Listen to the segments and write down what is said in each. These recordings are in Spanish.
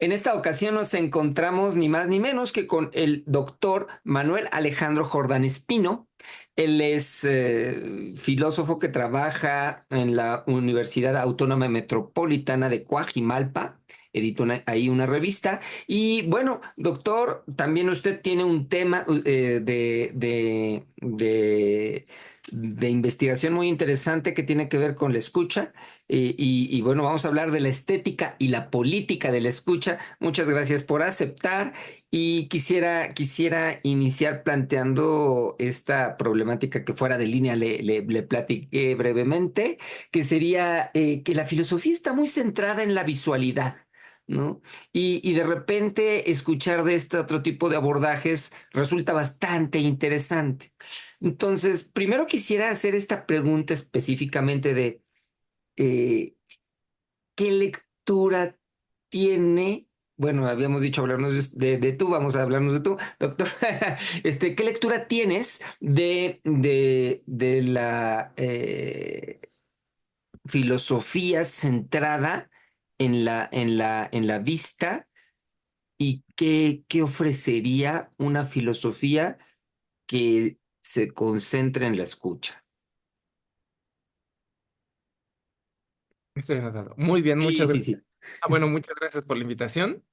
En esta ocasión nos encontramos ni más ni menos que con el doctor Manuel Alejandro Jordán Espino. Él es filósofo que trabaja en la Universidad Autónoma Metropolitana de Coajimalpa, editó ahí una revista. Y bueno, doctor, también usted tiene un tema de investigación muy interesante que tiene que ver con la escucha. Y bueno, vamos a hablar de la estética y la política de la escucha. Muchas gracias por aceptar y quisiera iniciar planteando esta problemática que fuera de línea le platiqué brevemente, que sería que la filosofía está muy centrada en la visualidad. ¿No? Y de repente escuchar de este otro tipo de abordajes resulta bastante interesante. Entonces, primero quisiera hacer esta pregunta específicamente de eh, ¿qué lectura tiene? Bueno, habíamos dicho hablarnos de tú, vamos a hablarnos de tú, doctor. ¿Qué lectura tienes de la filosofía centrada en la vista y qué ofrecería una filosofía que se concentre en la escucha? Estoy anotando. Muy bien, Sí, muchas sí, gracias. sí. Bueno, muchas gracias por la invitación.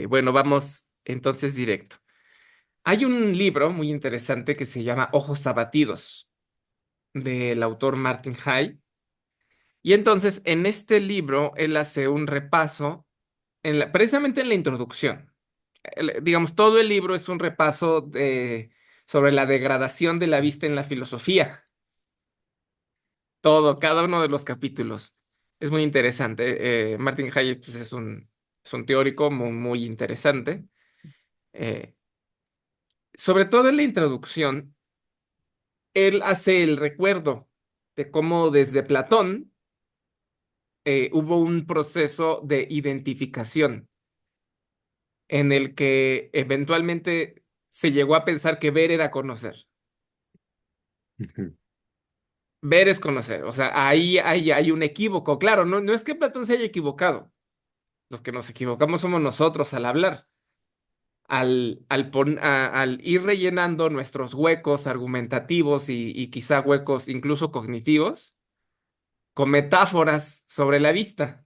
Bueno, vamos entonces directo. Hay un libro muy interesante que se llama Ojos Abatidos, del autor Martin Hay. Y entonces, en este libro, él hace un repaso, precisamente en la introducción. Digamos, todo el libro es un repaso sobre la degradación de la vista en la filosofía. Todo, cada uno de los capítulos. Es muy interesante. Martin Hayek pues, es un teórico muy, muy interesante. Eh, Sobre todo en la introducción, él hace el recuerdo de cómo desde Platón hubo un proceso de identificación en el que eventualmente se llegó a pensar que ver era conocer. Ujú. Ver es conocer. O sea, ahí hay un equívoco. Claro, no es que Platón se haya equivocado. Los que nos equivocamos somos nosotros al hablar. Al ir rellenando nuestros huecos argumentativos y quizá huecos incluso cognitivos con metáforas sobre la vista.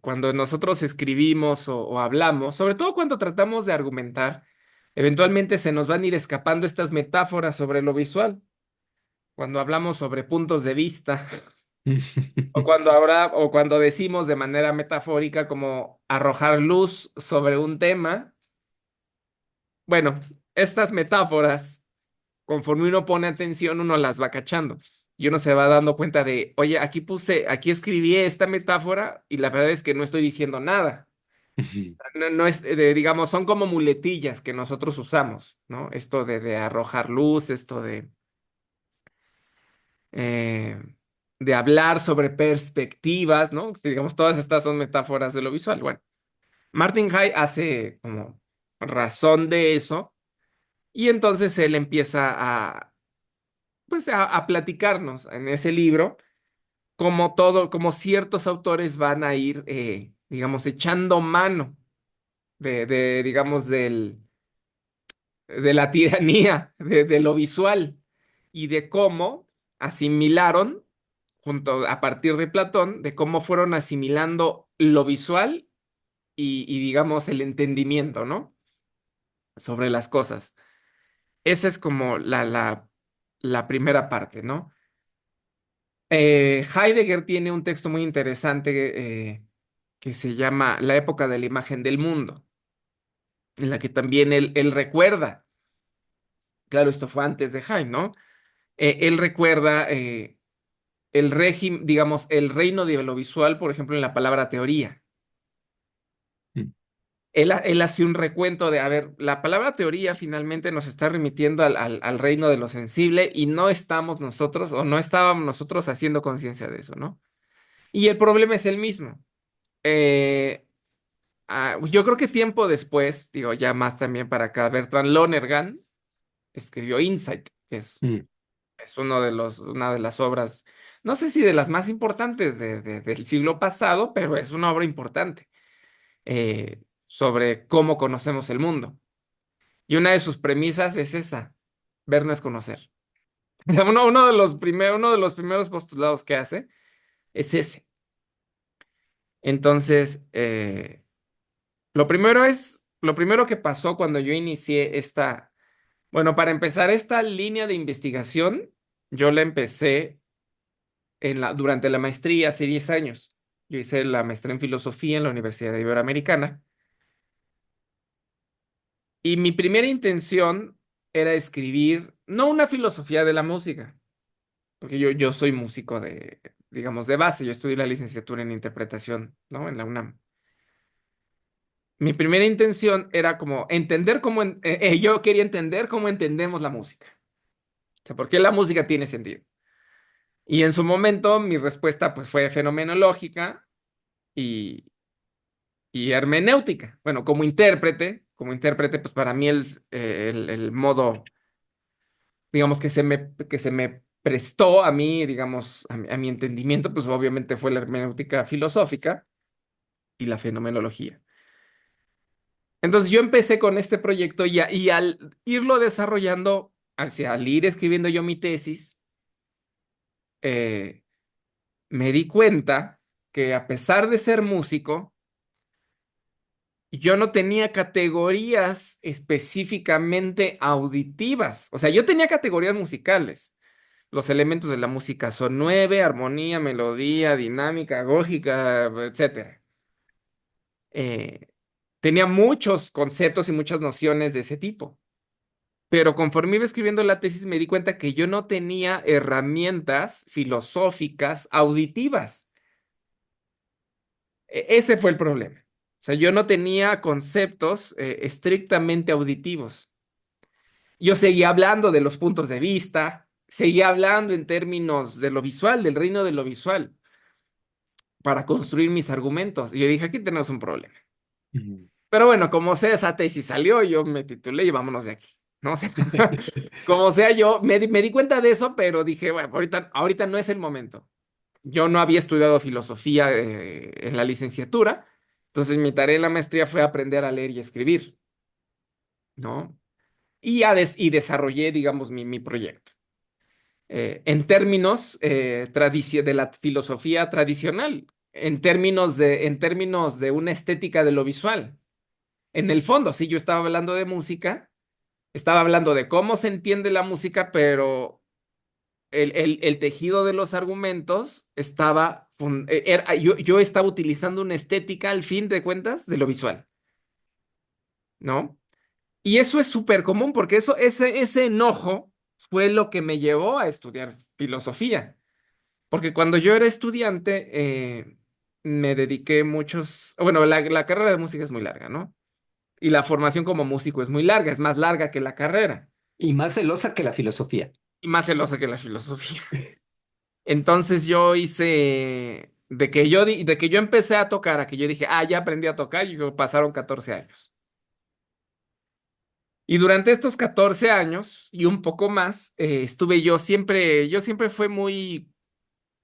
Cuando nosotros escribimos o hablamos, sobre todo cuando tratamos de argumentar, eventualmente se nos van a ir escapando estas metáforas sobre lo visual. Cuando hablamos sobre puntos de vista, o cuando decimos de manera metafórica como arrojar luz sobre un tema. Bueno, estas metáforas, conforme uno pone atención, uno las va cachando y uno se va dando cuenta de, oye, aquí escribí esta metáfora y la verdad es que no estoy diciendo nada. No es, digamos, son como muletillas que nosotros usamos, ¿no? Esto de arrojar luz, esto eh, de hablar sobre perspectivas, ¿no? Digamos, todas estas son metáforas de lo visual. Bueno, Martin Hay hace como razón de eso y entonces él empieza pues, a platicarnos en ese libro como ciertos autores van a ir, digamos, echando mano digamos, de la tiranía de lo visual y de cómo asimilaron, a partir de Platón, de cómo fueron asimilando lo visual y digamos, el entendimiento, ¿no? Sobre las cosas. Esa es como la primera parte, ¿no? Heidegger tiene un texto muy interesante que se llama La época de la imagen del mundo, en la que también él recuerda, claro, esto fue antes de Heidegger, ¿no? Él recuerda el régimen, digamos, el reino de lo visual, por ejemplo, en la palabra teoría. Él hace un recuento de, a ver, la palabra teoría finalmente nos está remitiendo al reino de lo sensible y no estamos nosotros, o no estábamos nosotros haciendo conciencia de eso, ¿no? Y el problema es el mismo. Eh, yo creo que tiempo después, digo, ya más también para acá, Bertrand Lonergan escribió Insight, que es Mm. Es una de las obras, no sé si de las más importantes del siglo pasado, pero es una obra importante sobre cómo conocemos el mundo. Y una de sus premisas es esa, ver no es conocer. Uno de los primeros postulados que hace es ese. Entonces, lo primero que pasó cuando yo inicié bueno, para empezar esta línea de investigación, yo la empecé durante la maestría hace 10 años. Yo hice la maestría en filosofía en la Universidad Iberoamericana y mi primera intención era escribir, no una filosofía de la música, porque yo soy músico digamos, de base. Yo estudié la licenciatura en interpretación, ¿no? En la UNAM. Mi primera intención era como entender yo quería entender cómo entendemos la música. O sea, ¿por qué la música tiene sentido? Y en su momento mi respuesta pues fue fenomenológica y, y hermenéutica. Bueno, como intérprete, pues para mí el modo, digamos, que se me prestó a mí, digamos, a mi entendimiento, pues obviamente fue la hermenéutica filosófica y la fenomenología. Entonces yo empecé con este proyecto y al irlo desarrollando, al ir escribiendo yo mi tesis, eh, me di cuenta que a pesar de ser músico, yo no tenía categorías específicamente auditivas. O sea, yo tenía categorías musicales. Los elementos de la música son 9: armonía, melodía, dinámica, gógica, etcétera. Eh, Tenía muchos conceptos y muchas nociones de ese tipo. Pero conforme iba escribiendo la tesis me di cuenta que yo no tenía herramientas filosóficas auditivas. Ese fue el problema. O sea, yo no tenía conceptos estrictamente auditivos. Yo seguía hablando de los puntos de vista, seguía hablando en términos de lo visual, del reino de lo visual, para construir mis argumentos. Y yo dije, aquí tenemos un problema. Ujú. Pero bueno, como sea, esa tesis salió, yo me titulé y vámonos de aquí. ¿No? O sea, como sea, yo me di cuenta de eso, pero dije, bueno, ahorita no es el momento. Yo no había estudiado filosofía en la licenciatura, entonces mi tarea en la maestría fue aprender a leer y escribir, ¿no? Y desarrollé, digamos, mi proyecto. En términos de la filosofía tradicional, en términos de una estética de lo visual. En el fondo, sí, yo estaba hablando de música, estaba hablando de cómo se entiende la música, pero el tejido de los argumentos yo estaba utilizando una estética al fin de cuentas de lo visual, ¿no? Y eso es súper común porque ese enojo fue lo que me llevó a estudiar filosofía. Porque cuando yo era estudiante, me dediqué bueno, la carrera de música es muy larga, ¿no? Y la formación como músico es muy larga, es más larga que la carrera Y más celosa que la filosofía. y más celosa que la filosofía. Entonces yo hice, de que yo empecé a tocar, a que yo dije, ya aprendí a tocar, y pasaron 14 años. Y durante estos 14 años y un poco más, yo siempre fui muy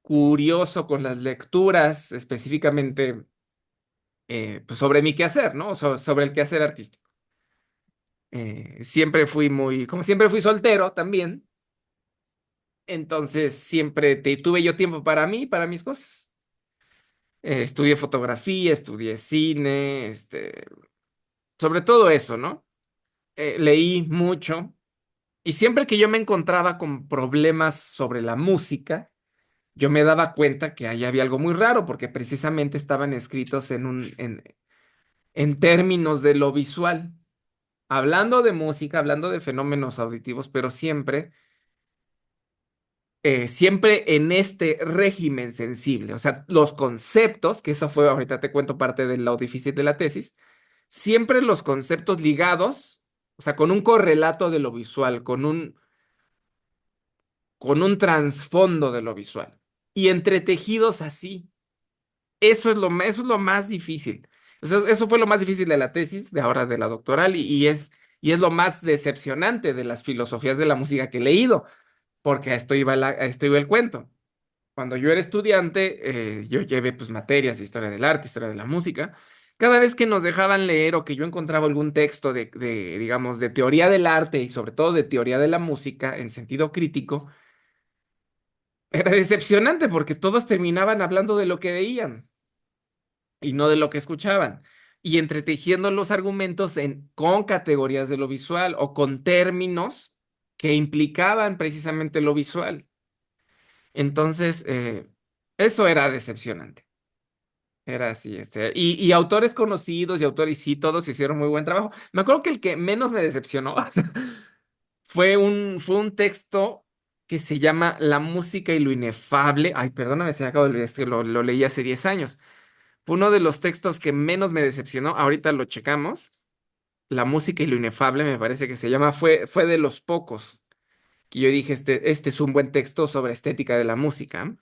curioso con las lecturas, específicamente pues sobre mi quehacer, ¿no? Sobre el quehacer artístico. Como siempre fui soltero también, entonces siempre tuve yo tiempo para mí, para mis cosas. Estudié fotografía, estudié cine, sobre todo eso, ¿no? Leí mucho y siempre que yo me encontraba con problemas sobre la música, yo me daba cuenta que ahí había algo muy raro porque precisamente estaban escritos en términos de lo visual, hablando de música, hablando de fenómenos auditivos, pero siempre en este régimen sensible. O sea, los conceptos, que eso fue, ahorita te cuento parte de lo difícil de la tesis, siempre los conceptos ligados, o sea, con un correlato de lo visual, con un trasfondo de lo visual y entretejidos así. Eso es lo más difícil. Eso fue lo más difícil de la tesis, de ahora de la doctoral, y es lo más decepcionante de las filosofías de la música que he leído, porque a esto iba el cuento. Cuando yo era estudiante, yo llevé pues materias de historia del arte, historia de la música. Cada vez que nos dejaban leer o que yo encontraba algún texto digamos, de teoría del arte y sobre todo de teoría de la música en sentido crítico, era decepcionante porque todos terminaban hablando de lo que veían y no de lo que escuchaban, y entretejiendo los argumentos con categorías de lo visual o con términos que implicaban precisamente lo visual. Entonces, eso era decepcionante. Era así, y autores conocidos y autores, y sí, todos hicieron muy buen trabajo. Me acuerdo que el que menos me decepcionó o sea, fue un texto que se llama La música y lo inefable. Ay, perdóname, se me acabo de olvidar, es que lo leí hace 10 años. Fue uno de los textos que menos me decepcionó. Ahorita lo checamos. La música y lo inefable, me parece que se llama. Fue de los pocos que yo dije, este es un buen texto sobre estética de la música.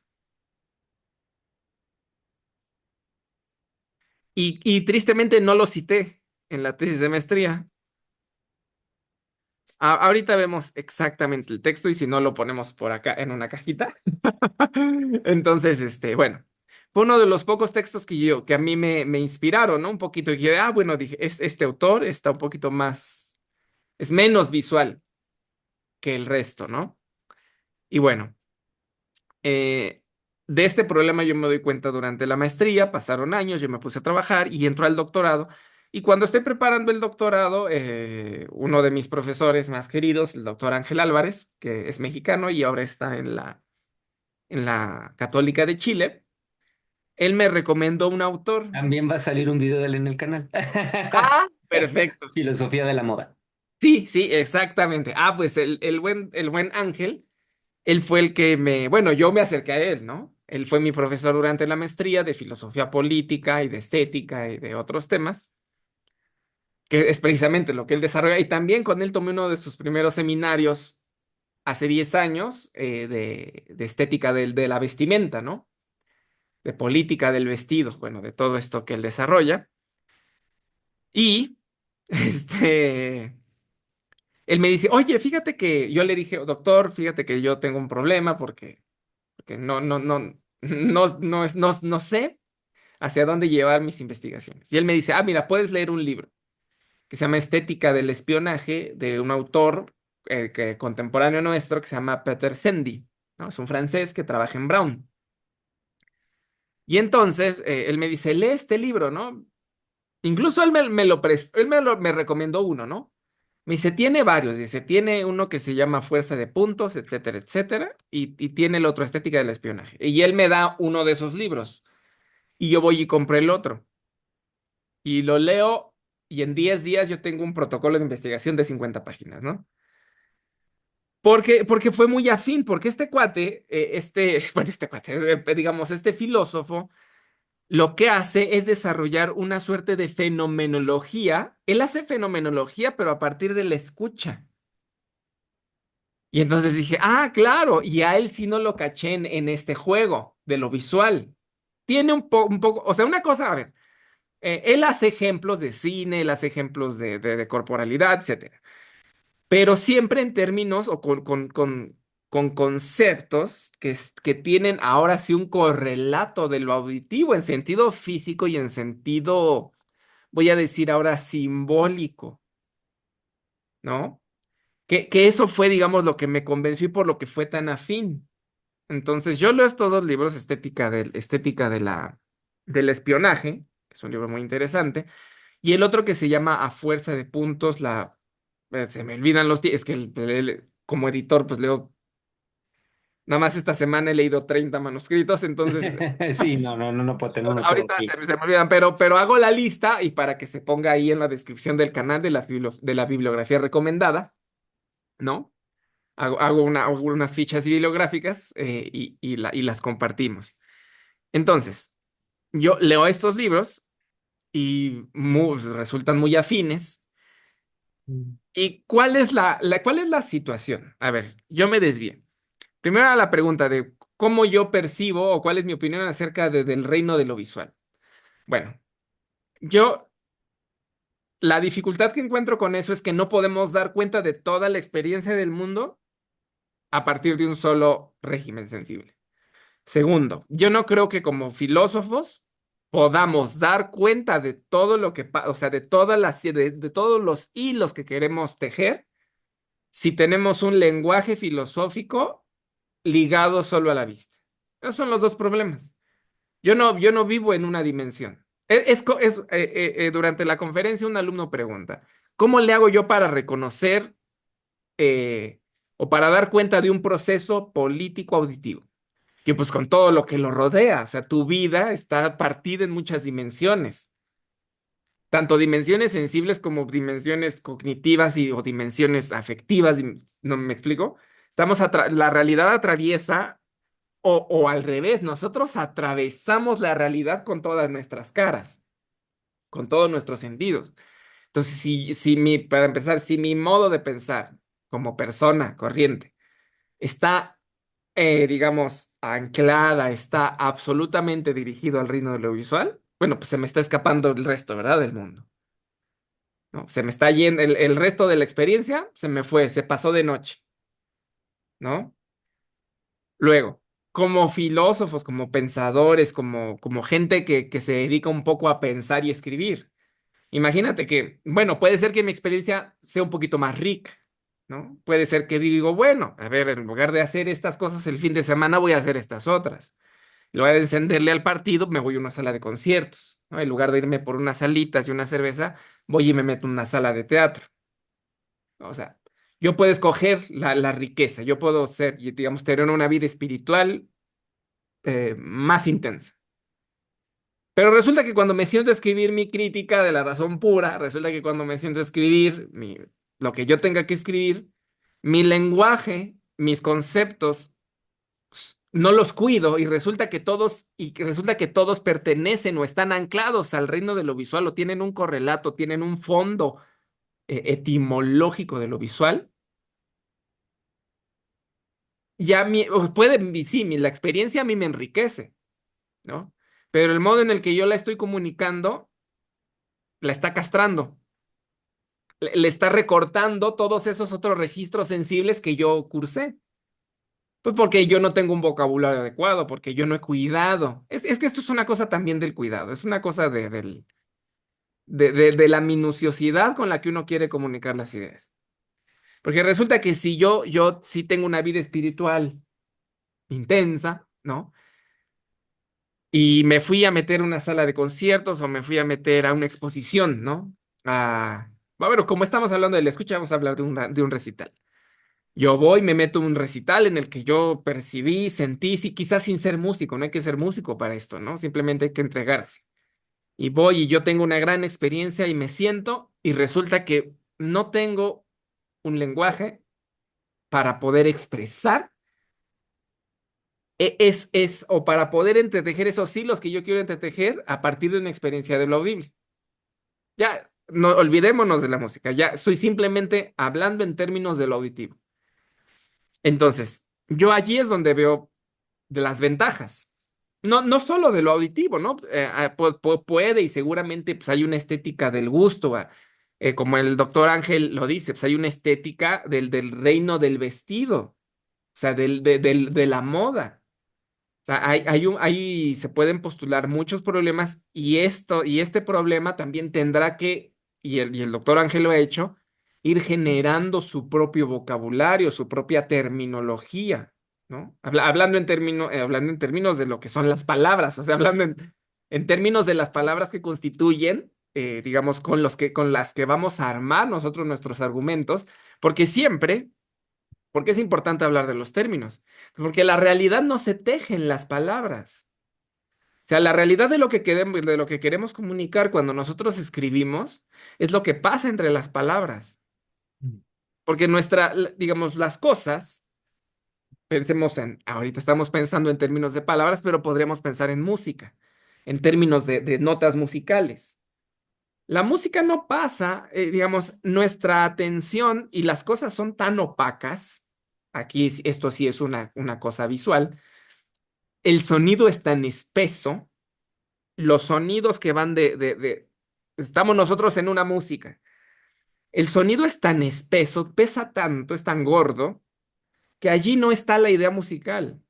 Y tristemente no lo cité en la tesis de maestría. Ahorita vemos exactamente el texto y si no lo ponemos por acá en una cajita. Entonces, bueno, fue uno de los pocos textos que a mí me inspiraron, ¿no? Un poquito. Y yo, bueno, dije, este autor está un poquito más, es menos visual que el resto, ¿no? Y bueno, eh, de este problema yo me doy cuenta durante la maestría, pasaron años, yo me puse a trabajar y entró al doctorado. Y cuando estoy preparando el doctorado, uno de mis profesores más queridos, el doctor Ángel Álvarez, que es mexicano y ahora está en la Católica de Chile, él me recomendó un autor. También va a salir un video de él en el canal. Ah, perfecto. Filosofía de la moda. Sí, sí, exactamente. Pues el buen Ángel. Él fue el que bueno, yo me acerqué a él, ¿no? Él fue mi profesor durante la maestría de filosofía política y de estética y de otros temas, que es precisamente lo que él desarrolla. Y también con él tomé uno de sus primeros seminarios hace 10 años de estética de la vestimenta, ¿no? De política del vestido, bueno, de todo esto que él desarrolla. Y, él me dice, oye, fíjate que yo le dije, doctor, fíjate que yo tengo un problema porque no sé hacia dónde llevar mis investigaciones. Y él me dice, mira, puedes leer un libro que se llama Estética del Espionaje de un autor contemporáneo nuestro que se llama Peter Sendy, ¿no? Es un francés que trabaja en Brown. Y entonces él me dice, lee este libro, ¿no? Incluso él me lo prestó, me recomendó uno, ¿no? Me dice, tiene varios, dice, tiene uno que se llama Fuerza de Puntos, etcétera, etcétera, y tiene el otro, Estética del Espionaje. Y él me da uno de esos libros, y yo voy y compré el otro. Y lo leo y en 10 días yo tengo un protocolo de investigación de 50 páginas, ¿no? Porque fue muy afín, porque este cuate, bueno, este cuate, digamos, este filósofo, lo que hace es desarrollar una suerte de fenomenología. Él hace fenomenología, pero a partir de la escucha. Y entonces dije, claro, y a él sí no lo caché en este juego de lo visual. Tiene un poco, o sea, una cosa, a ver. Él hace ejemplos de cine, él hace ejemplos de corporalidad, etcétera. Pero siempre en términos o con conceptos que tienen ahora sí un correlato de lo auditivo en sentido físico y en sentido, voy a decir ahora, simbólico, ¿no? Que eso fue, digamos, lo que me convenció y por lo que fue tan afín. Entonces, yo leo estos dos libros, Estética del Espionaje, que es un libro muy interesante. Y el otro que se llama A Fuerza de Puntos, se me olvidan es que como editor, pues leo, nada más esta semana he leído 30 manuscritos, entonces Sí, no puedo tener uno todo ahorita aquí. se me olvidan, pero hago la lista y para que se ponga ahí en la descripción del canal de la bibliografía recomendada, ¿no? Hago unas fichas bibliográficas y las compartimos. Entonces, yo leo estos libros y resultan muy afines. Mm. ¿Y cuál es la situación? A ver, yo me desvío. Primero a la pregunta de cómo yo percibo o cuál es mi opinión acerca del reino de lo visual. Bueno, yo la dificultad que encuentro con eso es que no podemos dar cuenta de toda la experiencia del mundo a partir de un solo régimen sensible. Segundo, yo no creo que como filósofos podamos dar cuenta de todo lo que pasa, o sea, de todos los hilos que queremos tejer, si tenemos un lenguaje filosófico ligado solo a la vista. Esos son los dos problemas. Yo no vivo en una dimensión. Durante la conferencia un alumno pregunta, ¿cómo le hago yo para reconocer eh, o para dar cuenta de un proceso político auditivo? Que pues con todo lo que lo rodea, o sea, tu vida está partida en muchas dimensiones, tanto dimensiones sensibles como dimensiones cognitivas o dimensiones afectivas, ¿no me explico? La realidad atraviesa o al revés, nosotros atravesamos la realidad con todas nuestras caras, con todos nuestros sentidos. Entonces, para empezar, si mi modo de pensar como persona corriente está, digamos, anclada, está absolutamente dirigido al reino de lo visual, bueno, pues se me está escapando el resto, ¿verdad? Del mundo, ¿no? Se me está yendo, el resto de la experiencia se me fue, se pasó de noche, ¿no? Luego, como filósofos, como pensadores, como gente que se dedica un poco a pensar y escribir, imagínate que, bueno, puede ser que mi experiencia sea un poquito más rica, ¿no? Puede ser que digo, bueno, a ver, en lugar de hacer estas cosas el fin de semana, voy a hacer estas otras. En lugar de encenderle al partido, me voy a una sala de conciertos, ¿no? En lugar de irme por unas salitas y una cerveza, voy y me meto en una sala de teatro. O sea, yo puedo escoger la riqueza, yo puedo ser, y digamos, tener una vida espiritual más intensa. Pero resulta que cuando me siento a escribir mi crítica de la razón pura, resulta que cuando me siento a escribir lo que yo tenga que escribir, mi lenguaje, mis conceptos, no los cuido y que resulta que todos pertenecen o están anclados al reino de lo visual o tienen un correlato, tienen un fondo etimológico de lo visual. Sí, la experiencia a mí me enriquece, ¿no? Pero el modo en el que yo la estoy comunicando la está castrando, le está recortando todos esos otros registros sensibles que yo cursé. Pues porque yo no tengo un vocabulario adecuado, porque yo no he cuidado. Es que esto es una cosa también del cuidado, es una cosa de la minuciosidad con la que uno quiere comunicar las ideas. Porque resulta que si yo sí tengo una vida espiritual intensa, ¿no? Y me fui a meter a una sala de conciertos o me fui a meter a una exposición, ¿no? Bueno, como estamos hablando de la escucha, vamos a hablar de un recital. Yo voy, me meto a un recital en el que yo percibí, sentí, sí, quizás sin ser músico, no hay que ser músico para esto, ¿no? Simplemente hay que entregarse. Y voy y yo tengo una gran experiencia y me siento y resulta que no tengo un lenguaje para poder expresar, o para poder entretejer esos hilos que yo quiero entretejer a partir de una experiencia de lo audible. Ya, no olvidémonos de la música, ya estoy simplemente hablando en términos de lo auditivo. Entonces, yo allí es donde veo de las ventajas. No solo de lo auditivo, ¿no? Puede y seguramente pues, hay una estética del gusto, como el doctor Ángel lo dice, pues hay una estética del reino del vestido, o sea, de la moda. O sea, se pueden postular muchos problemas y este problema también tendrá que, y el doctor Ángel lo ha hecho, ir generando su propio vocabulario, su propia terminología, ¿no? Hablando en términos de lo que son las palabras, o sea, hablando en términos de las palabras que constituyen, digamos, con las que vamos a armar nosotros nuestros argumentos, porque siempre. ¿Por qué es importante hablar de los términos? Porque la realidad no se teje en las palabras. O sea, la realidad de lo que queremos comunicar cuando nosotros escribimos es lo que pasa entre las palabras. Porque digamos, las cosas, ahorita estamos pensando en términos de palabras, pero podríamos pensar en música, en términos de notas musicales. La música no pasa, digamos, nuestra atención y las cosas son tan opacas. Aquí esto sí es una cosa visual. El sonido es tan espeso, los sonidos que van estamos nosotros en una música. El sonido es tan espeso, pesa tanto, es tan gordo, que allí no está la idea musical.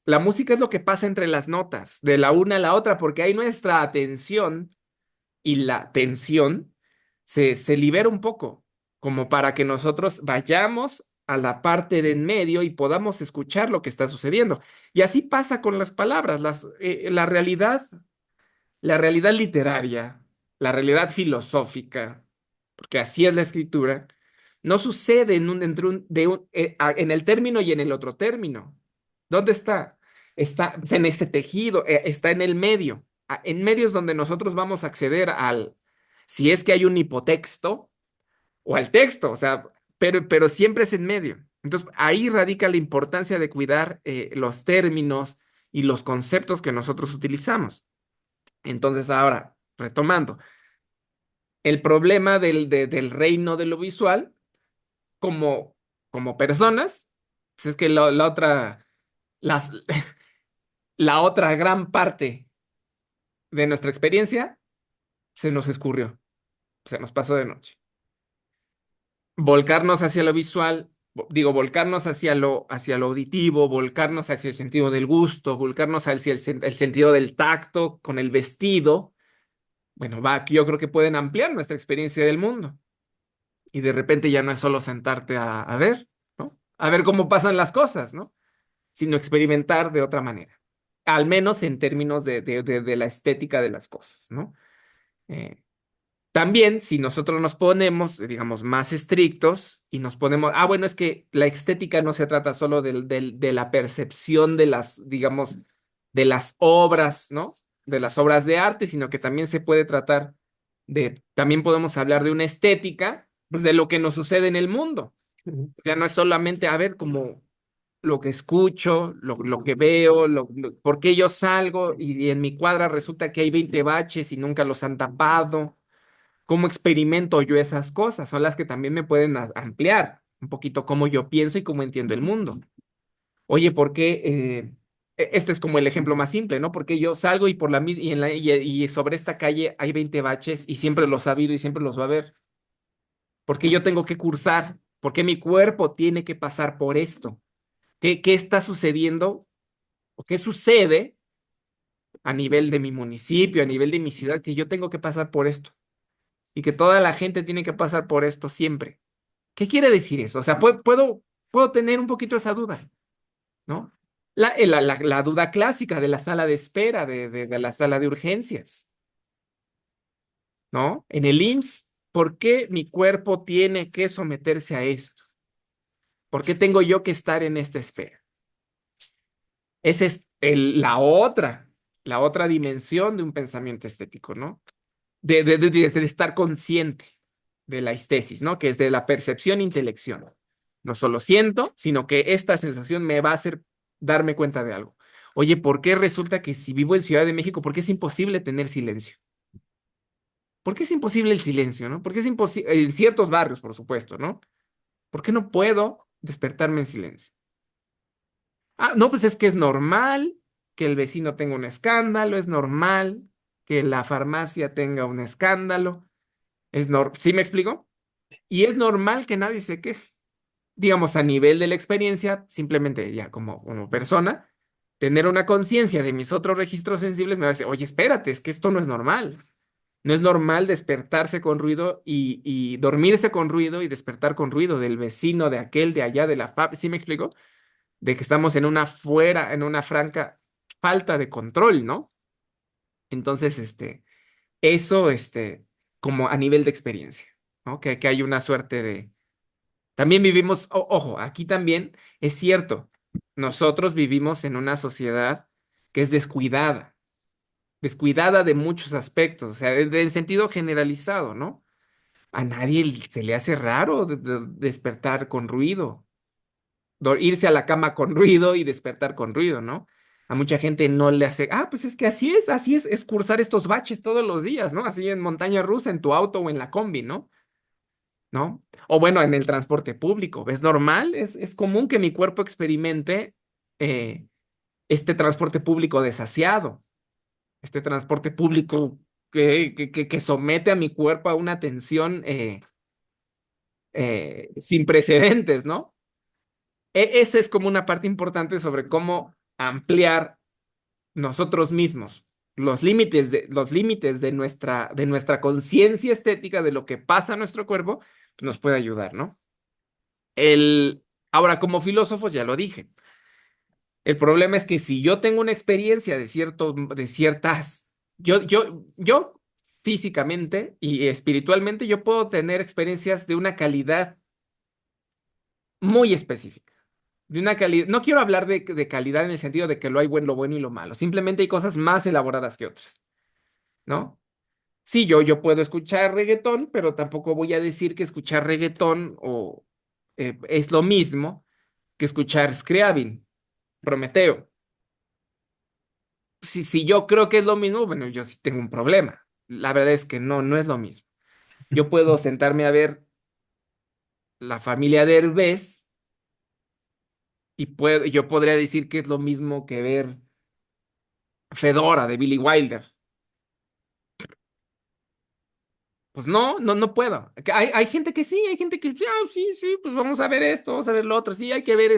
La música es lo que pasa entre las notas, de la una a la otra, porque ahí nuestra atención y la tensión se libera un poco, como para que nosotros vayamos a la parte de en medio y podamos escuchar lo que está sucediendo. Y así pasa con las palabras, la realidad literaria, la realidad filosófica, porque así es la escritura, no sucede en el término y en el otro término. ¿Dónde está? Está pues, en ese tejido, está en el medio. En medio es donde nosotros vamos a acceder si es que hay un hipotexto o al texto, o sea, pero siempre es en medio. Entonces, ahí radica la importancia de cuidar los términos y los conceptos que nosotros utilizamos. Entonces, ahora, retomando, el problema del reino de lo visual como, como personas, pues es que las, la otra gran parte de nuestra experiencia se nos escurrió, se nos pasó de noche. Volcarnos hacia lo visual, volcarnos hacia lo auditivo, volcarnos hacia el sentido del gusto, volcarnos hacia el sentido del tacto con el vestido. Bueno, yo creo que pueden ampliar nuestra experiencia del mundo. Y de repente ya no es solo sentarte a ver, ¿no? A ver cómo pasan las cosas, ¿no? Sino experimentar de otra manera. Al menos en términos de la estética de las cosas, ¿no? Eh, También, si nosotros nos ponemos, digamos, más estrictos y nos ponemos, bueno, es que la estética no se trata solo de la percepción de digamos, de las obras, ¿no? De las obras de arte, sino que también se puede tratar también podemos hablar de una estética, pues de lo que nos sucede en el mundo. Ujú. O sea, no es solamente, a ver, como lo que escucho, lo que veo, por qué yo salgo y en mi cuadra resulta que hay 20 baches y nunca los han tapado. ¿Cómo experimento yo esas cosas? Son las que también me pueden ampliar un poquito cómo yo pienso y cómo entiendo el mundo. Oye, ¿por qué? Este es como el ejemplo más simple, ¿no? Porque yo salgo y por la mis- y, en la, y sobre esta calle hay 20 baches y siempre los ha habido y siempre los va a haber. ¿Por qué yo tengo que cursar? ¿Por qué mi cuerpo tiene que pasar por esto? ¿Qué está sucediendo o qué sucede a nivel de mi municipio, a nivel de mi ciudad, que yo tengo que pasar por esto y que toda la gente tiene que pasar por esto siempre? ¿Qué quiere decir eso? O sea, puedo tener un poquito esa duda, ¿no? La duda clásica de la sala de espera, de la sala de urgencias, ¿no? En el IMSS, ¿por qué mi cuerpo tiene que someterse a esto? ¿Por qué tengo yo que estar en esta espera? Esa es la otra dimensión de un pensamiento estético, ¿no? De estar consciente de la estesis, ¿no? Que es de la percepción intelección. No solo siento, sino que esta sensación me va a hacer darme cuenta de algo. Oye, ¿por qué resulta que si vivo en Ciudad de México, por qué es imposible tener silencio? ¿Por qué es imposible el silencio, no? ¿Por qué es imposible en ciertos barrios, por supuesto, ¿no? ¿Por qué no puedo despertarme en silencio? No, pues es que es normal que el vecino tenga un escándalo, es normal que la farmacia tenga un escándalo, ¿sí me explico? Y es normal que nadie se queje. Digamos, a nivel de la experiencia, simplemente ya como persona, tener una conciencia de mis otros registros sensibles me va a decir, oye, espérate, es que esto no es normal. No es normal despertarse con ruido y dormirse con ruido y despertar con ruido del vecino, de aquel, de allá, de la fábrica. ¿Sí me explico? De que estamos en una franca falta de control, ¿no? Entonces, eso, como a nivel de experiencia, ¿no? Que hay una suerte de. También vivimos, ojo, aquí también es cierto, nosotros vivimos en una sociedad que es descuidada de muchos aspectos, o sea, en sentido generalizado, ¿no? A nadie se le hace raro despertar con ruido, irse a la cama con ruido y despertar con ruido, ¿no? A mucha gente no le hace, pues es que así es cursar estos baches todos los días, ¿no? Así en montaña rusa, en tu auto o en la combi, ¿no? ¿No? O bueno, en el transporte público. ¿Es normal? Es común que mi cuerpo experimente eh, este transporte público desasiado, este transporte público que somete a mi cuerpo a una tensión sin precedentes, ¿no? Esa es como una parte importante sobre cómo ampliar nosotros mismos los límites de nuestra conciencia estética, de lo que pasa en nuestro cuerpo, pues nos puede ayudar, ¿no? El, ahora, como filósofos, ya lo dije, el problema es que si yo tengo una experiencia de ciertas, yo físicamente y espiritualmente, yo puedo tener experiencias de una calidad muy específica. De una calidad, no quiero hablar de calidad en el sentido de que lo hay bueno, lo bueno y lo malo. Simplemente hay cosas más elaboradas que otras, ¿no? Sí, yo puedo escuchar reggaetón, pero tampoco voy a decir que escuchar reggaetón es lo mismo que escuchar Scriabin, Prometeo. Si yo creo que es lo mismo, bueno, yo sí tengo un problema. La verdad es que no, no es lo mismo. Yo puedo sentarme a ver la familia Derbez y yo podría decir que es lo mismo que ver Fedora de Billy Wilder. Pues no, no, no puedo. Que hay gente que sí, hay gente que, ah, sí, sí, pues vamos a ver esto, vamos a ver lo otro, sí, hay que ver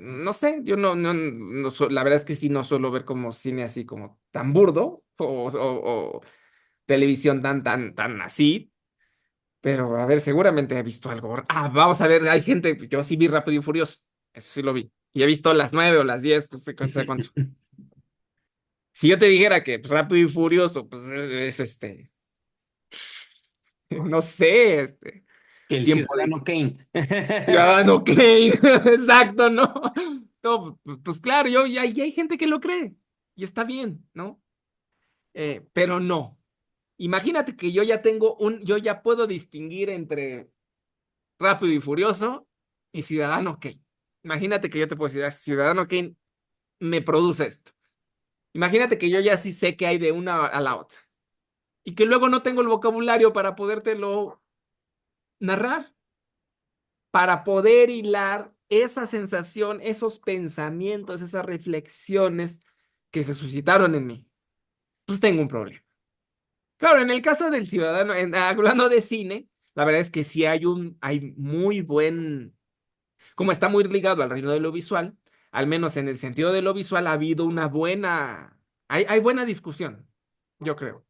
no sé, yo la verdad es que sí, no suelo ver como cine así como tan burdo o televisión tan así, pero a ver, seguramente he visto algo. Ah, vamos a ver, hay gente, yo sí vi Rápido y Furioso, eso sí lo vi, y he visto las 9 o las 10, no sé cuánto. Si yo te dijera que pues, Rápido y Furioso, pues no sé, El tiempo de ciudadano Kane. Ciudadano Kane, exacto, ¿no? No, pues claro, y hay gente que lo cree y está bien, ¿no? Pero no. Imagínate que yo ya puedo distinguir entre Rápido y Furioso y Ciudadano Kane. Imagínate que yo te puedo decir, "Ah, Ciudadano Kane me produce esto". Imagínate que yo ya sí sé que hay de una a la otra y que luego no tengo el vocabulario para podértelo narrar, para poder hilar esa sensación, esos pensamientos, esas reflexiones que se suscitaron en mí. Pues tengo un problema. Claro, en el caso del ciudadano, hablando de cine, la verdad es que sí hay muy como está muy ligado al reino de lo visual, al menos en el sentido de lo visual, ha habido hay buena discusión, yo creo.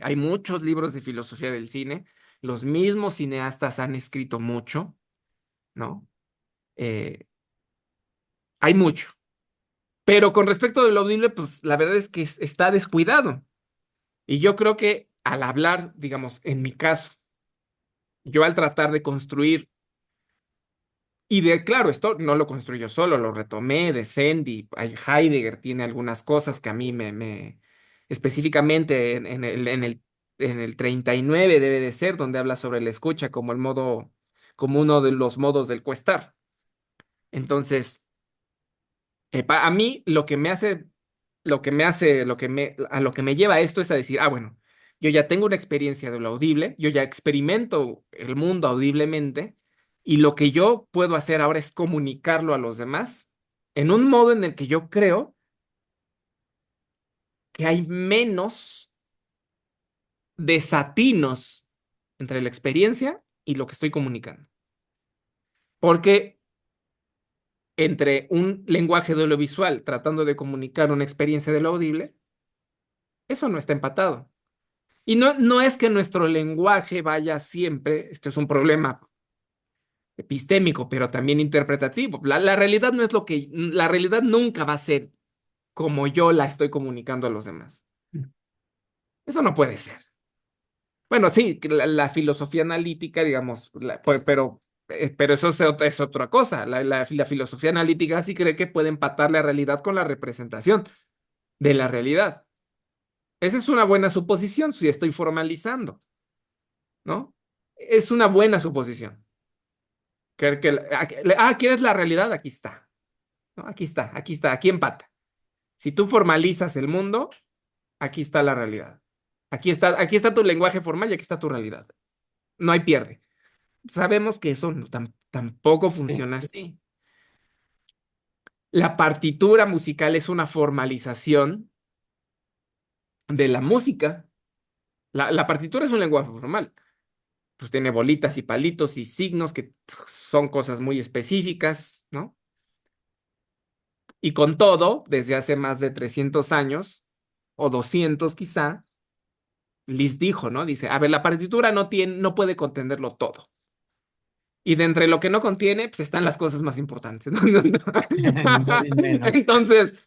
Hay muchos libros de filosofía del cine, los mismos cineastas han escrito mucho, ¿no? Eh, hay mucho. Pero con respecto de lo audible, pues la verdad es que está descuidado. Y yo creo que al hablar, digamos, en mi caso, yo al tratar de construir, claro, esto no lo construyo solo, lo retomé de Sandy, Heidegger tiene algunas cosas que a mí específicamente en el 39 debe de ser, donde habla sobre la escucha como como uno de los modos del cuestar. Entonces, a mí a lo que me lleva esto es a decir, ah, bueno, yo ya tengo una experiencia de lo audible, yo ya experimento el mundo audiblemente, y lo que yo puedo hacer ahora es comunicarlo a los demás en un modo en el que yo creo que hay menos desatinos entre la experiencia y lo que estoy comunicando. Porque entre un lenguaje de lo visual tratando de comunicar una experiencia de lo audible, eso no está empatado. Y no, no es que nuestro lenguaje vaya siempre, esto es un problema epistémico, pero también interpretativo. La realidad no es la realidad nunca va a ser como yo la estoy comunicando a los demás. Eso no puede ser. Bueno, sí, que la filosofía analítica, digamos, pero eso es otra cosa. La filosofía analítica sí cree que puede empatar la realidad con la representación de la realidad. Esa es una buena suposición si estoy formalizando, ¿no? Es una buena suposición. ¿Quieres la realidad? Aquí está, ¿no? Aquí está, aquí empata. Si tú formalizas el mundo, aquí está la realidad. Aquí está tu lenguaje formal y aquí está tu realidad. No hay pierde. Sabemos que eso tampoco funciona así. La partitura musical es una formalización de la música. La partitura es un lenguaje formal. Pues tiene bolitas y palitos y signos que son cosas muy específicas, ¿no? Y con todo, desde hace más de 300 años, o 200 quizá, Liszt dijo, ¿no? Dice, a ver, la partitura no puede contenerlo todo. Y de entre lo que no contiene, pues están las cosas más importantes, ¿no? Ni más ni menos. Entonces,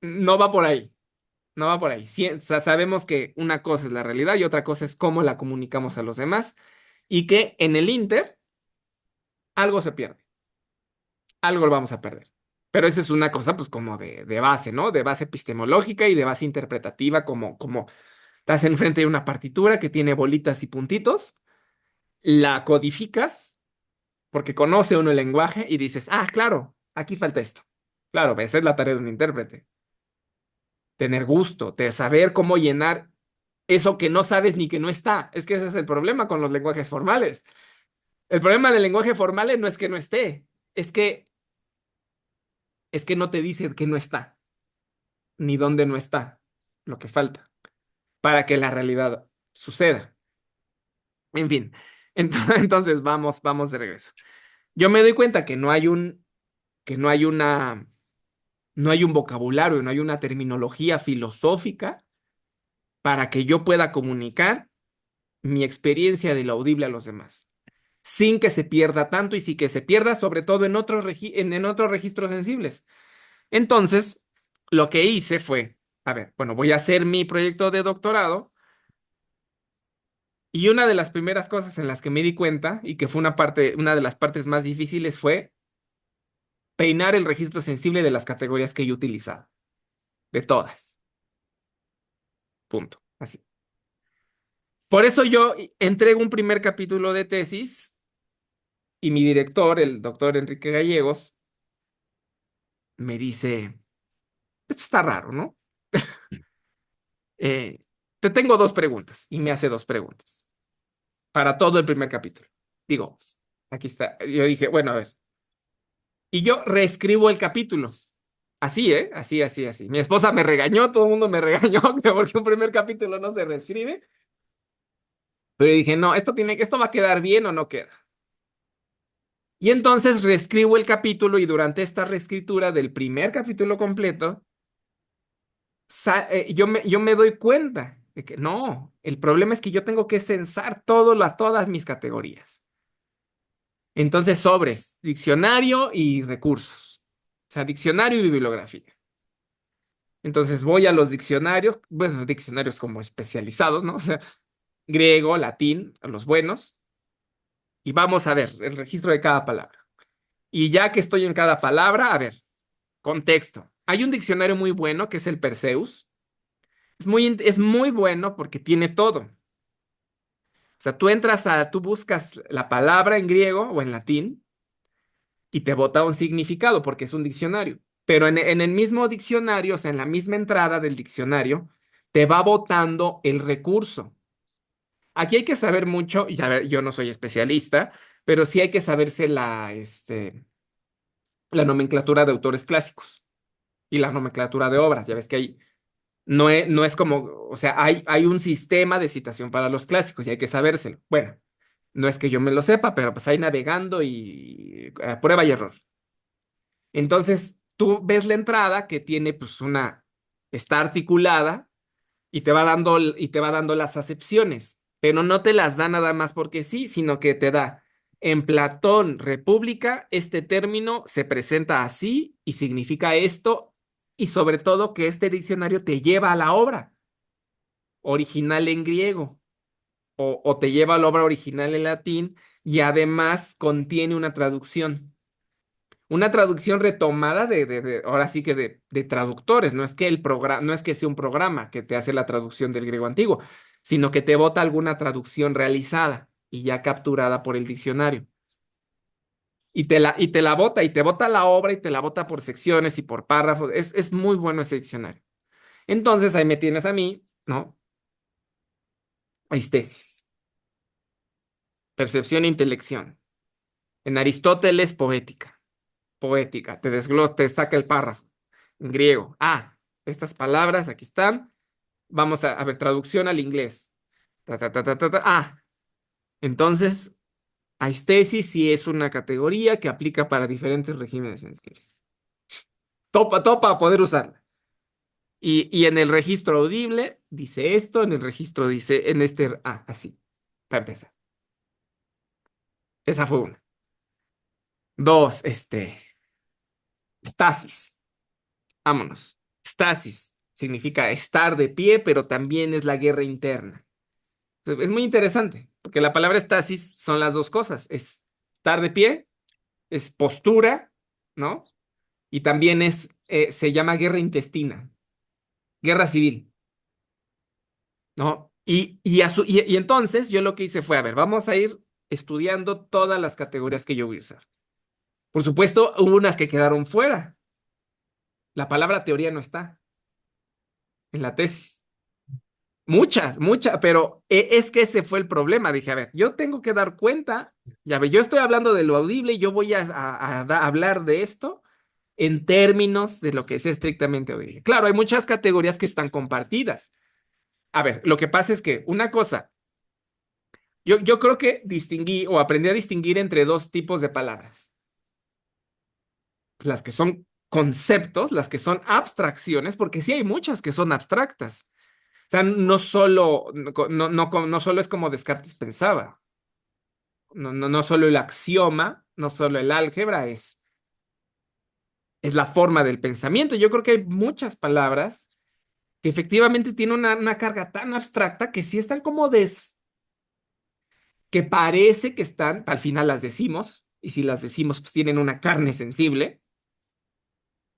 no va por ahí, no va por ahí. Sabemos que una cosa es la realidad y otra cosa es cómo la comunicamos a los demás y que en el Inter algo se pierde, algo lo vamos a perder. Pero esa es una cosa, pues, como de base, ¿no? De base epistemológica y de base interpretativa, como estás enfrente de una partitura que tiene bolitas y puntitos, la codificas porque conoce uno el lenguaje y dices, ah, claro, aquí falta esto. Claro, esa es la tarea de un intérprete. Tener gusto, de saber cómo llenar eso que no sabes ni que no está. Es que ese es el problema con los lenguajes formales. El problema del lenguaje formal no es que no esté, es que, es que no te dice que no está, ni dónde no está, lo que falta, para que la realidad suceda. En fin, entonces vamos de regreso. Yo me doy cuenta que que no hay no hay un vocabulario, no hay una terminología filosófica para que yo pueda comunicar mi experiencia de lo audible a los demás, sin que se pierda tanto y sin que se pierda sobre todo en en otros registros sensibles. Entonces, lo que hice fue, a ver, bueno, voy a hacer mi proyecto de doctorado y una de las primeras cosas en las que me di cuenta y que fue una de las partes más difíciles fue peinar el registro sensible de las categorías que yo utilizaba, de todas, punto, así. Por eso yo entrego un primer capítulo de tesis y mi director, el doctor Enrique Gallegos, me dice, esto está raro, ¿no? Eh, te tengo dos preguntas y me hace dos preguntas para todo el primer capítulo. Digo, aquí está. Yo dije, bueno, a ver. Y yo reescribo el capítulo. Así, ¿eh? Así. Mi esposa me regañó, todo el mundo me regañó que porque un primer capítulo no se reescribe. Pero dije, no, esto va a quedar bien o no queda. Y entonces reescribo el capítulo y durante esta reescritura del primer capítulo completo, yo me doy cuenta de que no, el problema es que yo tengo que censar todas mis categorías. Entonces, sobres, diccionario y recursos. O sea, diccionario y bibliografía. Entonces voy a los diccionarios, bueno, diccionarios como especializados, ¿no? O sea, griego, latín, a los buenos, y vamos a ver el registro de cada palabra. Y ya que estoy en cada palabra, a ver, contexto. Hay un diccionario muy bueno que es el Perseus. Es muy bueno porque tiene todo. O sea, tú buscas la palabra en griego o en latín y te bota un significado porque es un diccionario. Pero en el mismo diccionario, o sea, en la misma entrada del diccionario, te va botando el recurso. Aquí hay que saber mucho, y a ver, yo no soy especialista, pero sí hay que saberse la nomenclatura de autores clásicos y la nomenclatura de obras. Ya ves que no es como, o sea, hay un sistema de citación para los clásicos y hay que sabérselo. Bueno, no es que yo me lo sepa, pero pues ahí navegando y prueba y error. Entonces, tú ves la entrada que tiene pues está articulada y te va dando las acepciones, pero no te las da nada más porque sí, sino que te da en Platón, República, este término se presenta así y significa esto, y sobre todo que este diccionario te lleva a la obra original en griego o te lleva a la obra original en latín y además contiene una traducción. Una traducción retomada ahora sí que de traductores, no es que no es que sea un programa que te hace la traducción del griego antiguo, sino que te bota alguna traducción realizada y ya capturada por el diccionario. Y te la bota, y te bota la obra y te la bota por secciones y por párrafos. Es muy bueno ese diccionario. Entonces ahí me tienes a mí, ¿no? Aistesis, percepción e intelección. En Aristóteles, poética. Poética, te saca el párrafo en griego. Ah, estas palabras aquí están. Vamos a ver, traducción al inglés. Ah, entonces, aistesis sí es una categoría que aplica para diferentes regímenes sensibles. todo para poder usarla. Y en el registro audible dice esto, en el registro dice, así, para empezar. Esa fue una. Dos, estasis. Vámonos. Estasis significa estar de pie, pero también es la guerra interna. Es muy interesante, porque la palabra estasis son las dos cosas. Es estar de pie, es postura, ¿no? Y también se llama guerra intestina, guerra civil, ¿no? Y entonces yo lo que hice fue, a ver, vamos a ir estudiando todas las categorías que yo voy a usar. Por supuesto, hubo unas que quedaron fuera. La palabra teoría no está en la tesis. Muchas, pero es que ese fue el problema. Dije, a ver, yo tengo que dar cuenta, ya ve, yo estoy hablando de lo audible y yo voy a hablar de esto en términos de lo que es estrictamente audible. Claro, hay muchas categorías que están compartidas. A ver, lo que pasa es que una cosa, yo creo que distinguí o aprendí a distinguir entre dos tipos de palabras. Las que son conceptos, las que son abstracciones, porque sí hay muchas que son abstractas. O sea, no solo es como Descartes pensaba. No solo el axioma, no solo el álgebra, es la forma del pensamiento. Yo creo que hay muchas palabras que efectivamente tienen una carga tan abstracta que sí están como que parece que están, al final las decimos, y si las decimos, pues tienen una carne sensible.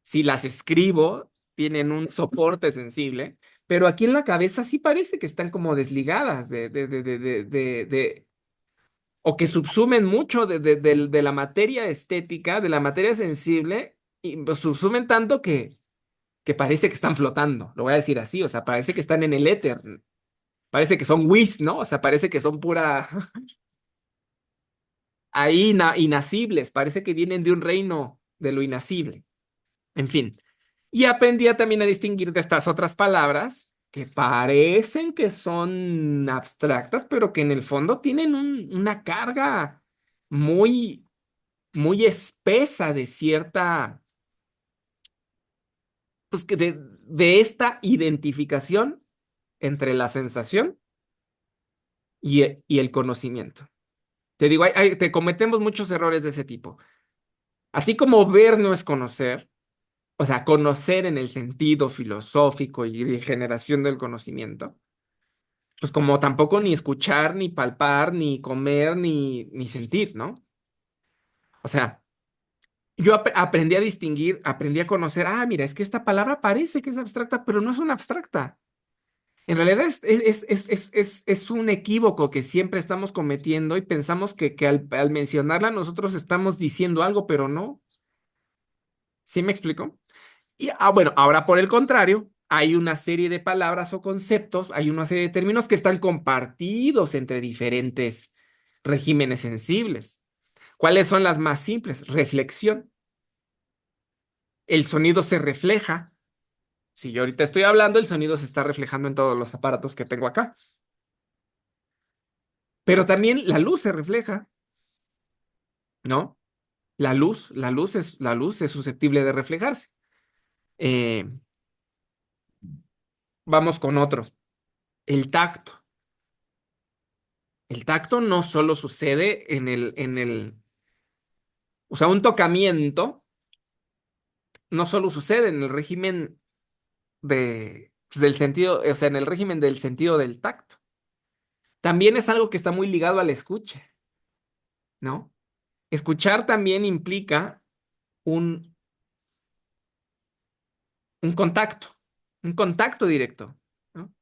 Si las escribo, tienen un soporte sensible, pero aquí en la cabeza sí parece que están como desligadas o que subsumen mucho de la materia estética, de la materia sensible, y pues, subsumen tanto que parece que están flotando, lo voy a decir así, o sea, parece que están en el éter, parece que son whiz, ¿no? O sea, parece que son pura, ahí inacibles, parece que vienen de un reino de lo inacible, en fin. Y aprendí también a distinguir de estas otras palabras que parecen que son abstractas, pero que en el fondo tienen una carga muy muy espesa de cierta, pues que de esta identificación entre la sensación y el conocimiento. Te digo, te cometemos muchos errores de ese tipo. Así como ver no es conocer, o sea, conocer en el sentido filosófico y de generación del conocimiento, pues como tampoco ni escuchar, ni palpar, ni comer, ni sentir, ¿no? O sea, yo aprendí a distinguir, aprendí a conocer, mira, es que esta palabra parece que es abstracta, pero no es una abstracta. En realidad es un equívoco que siempre estamos cometiendo y pensamos que al mencionarla nosotros estamos diciendo algo, pero no. ¿Sí me explico? Y bueno, ahora por el contrario, hay una serie de palabras o conceptos, hay una serie de términos que están compartidos entre diferentes regímenes sensibles. ¿Cuáles son las más simples? Reflexión. El sonido se refleja. Si yo ahorita estoy hablando, el sonido se está reflejando en todos los aparatos que tengo acá. Pero también la luz se refleja, ¿no? La luz es susceptible de reflejarse. Eh, Vamos con otro. El tacto. El tacto no solo sucede o sea, un tocamiento no solo sucede en el régimen pues, del sentido, o sea, en el régimen del sentido del tacto. También es algo que está muy ligado a la escucha, ¿no? Escuchar también implica un, un contacto, un contacto directo, ¿no?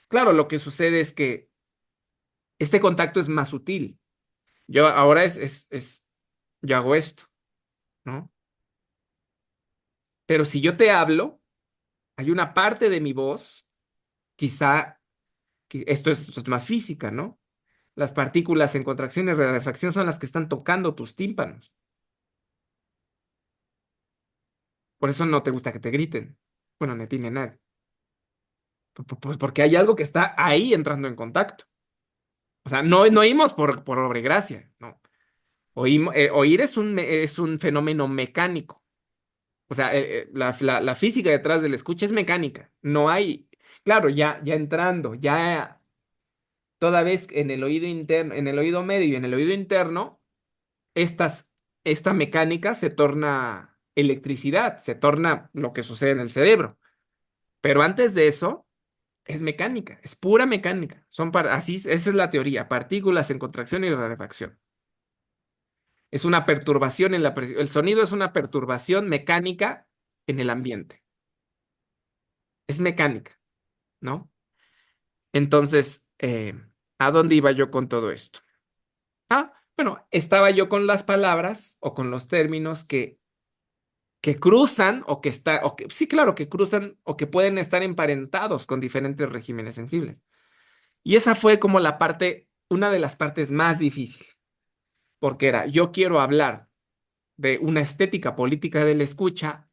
Claro, lo que sucede es que este contacto es más sutil. Yo ahora yo hago esto, ¿no? Pero si yo te hablo, hay una parte de mi voz, quizá, esto es más física, ¿no? Las partículas en contracción y rarefacción son las que están tocando tus tímpanos. Por eso no te gusta que te griten. Bueno, ni a ti ni a nadie. Pues porque hay algo que está ahí entrando en contacto. O sea, no oímos por obra y gracia, no. Oír es un fenómeno mecánico. O sea, la física detrás de la escucha es mecánica. No hay, claro, ya entrando, ya toda vez en el oído interno, en el oído medio y en el oído interno, estas, esta mecánica se torna electricidad, se torna lo que sucede en el cerebro. Pero antes de eso, es mecánica, es pura mecánica. Así, esa es la teoría, partículas en contracción y rarefacción. Es una perturbación en la presión. El sonido es una perturbación mecánica en el ambiente. Es mecánica, ¿no? Entonces, ¿a dónde iba yo con todo esto? Bueno, estaba yo con las palabras o con los términos que cruzan o que sí, claro, que cruzan o que pueden estar emparentados con diferentes regímenes sensibles. Y esa fue como una de las partes más difíciles, porque yo quiero hablar de una estética política de la escucha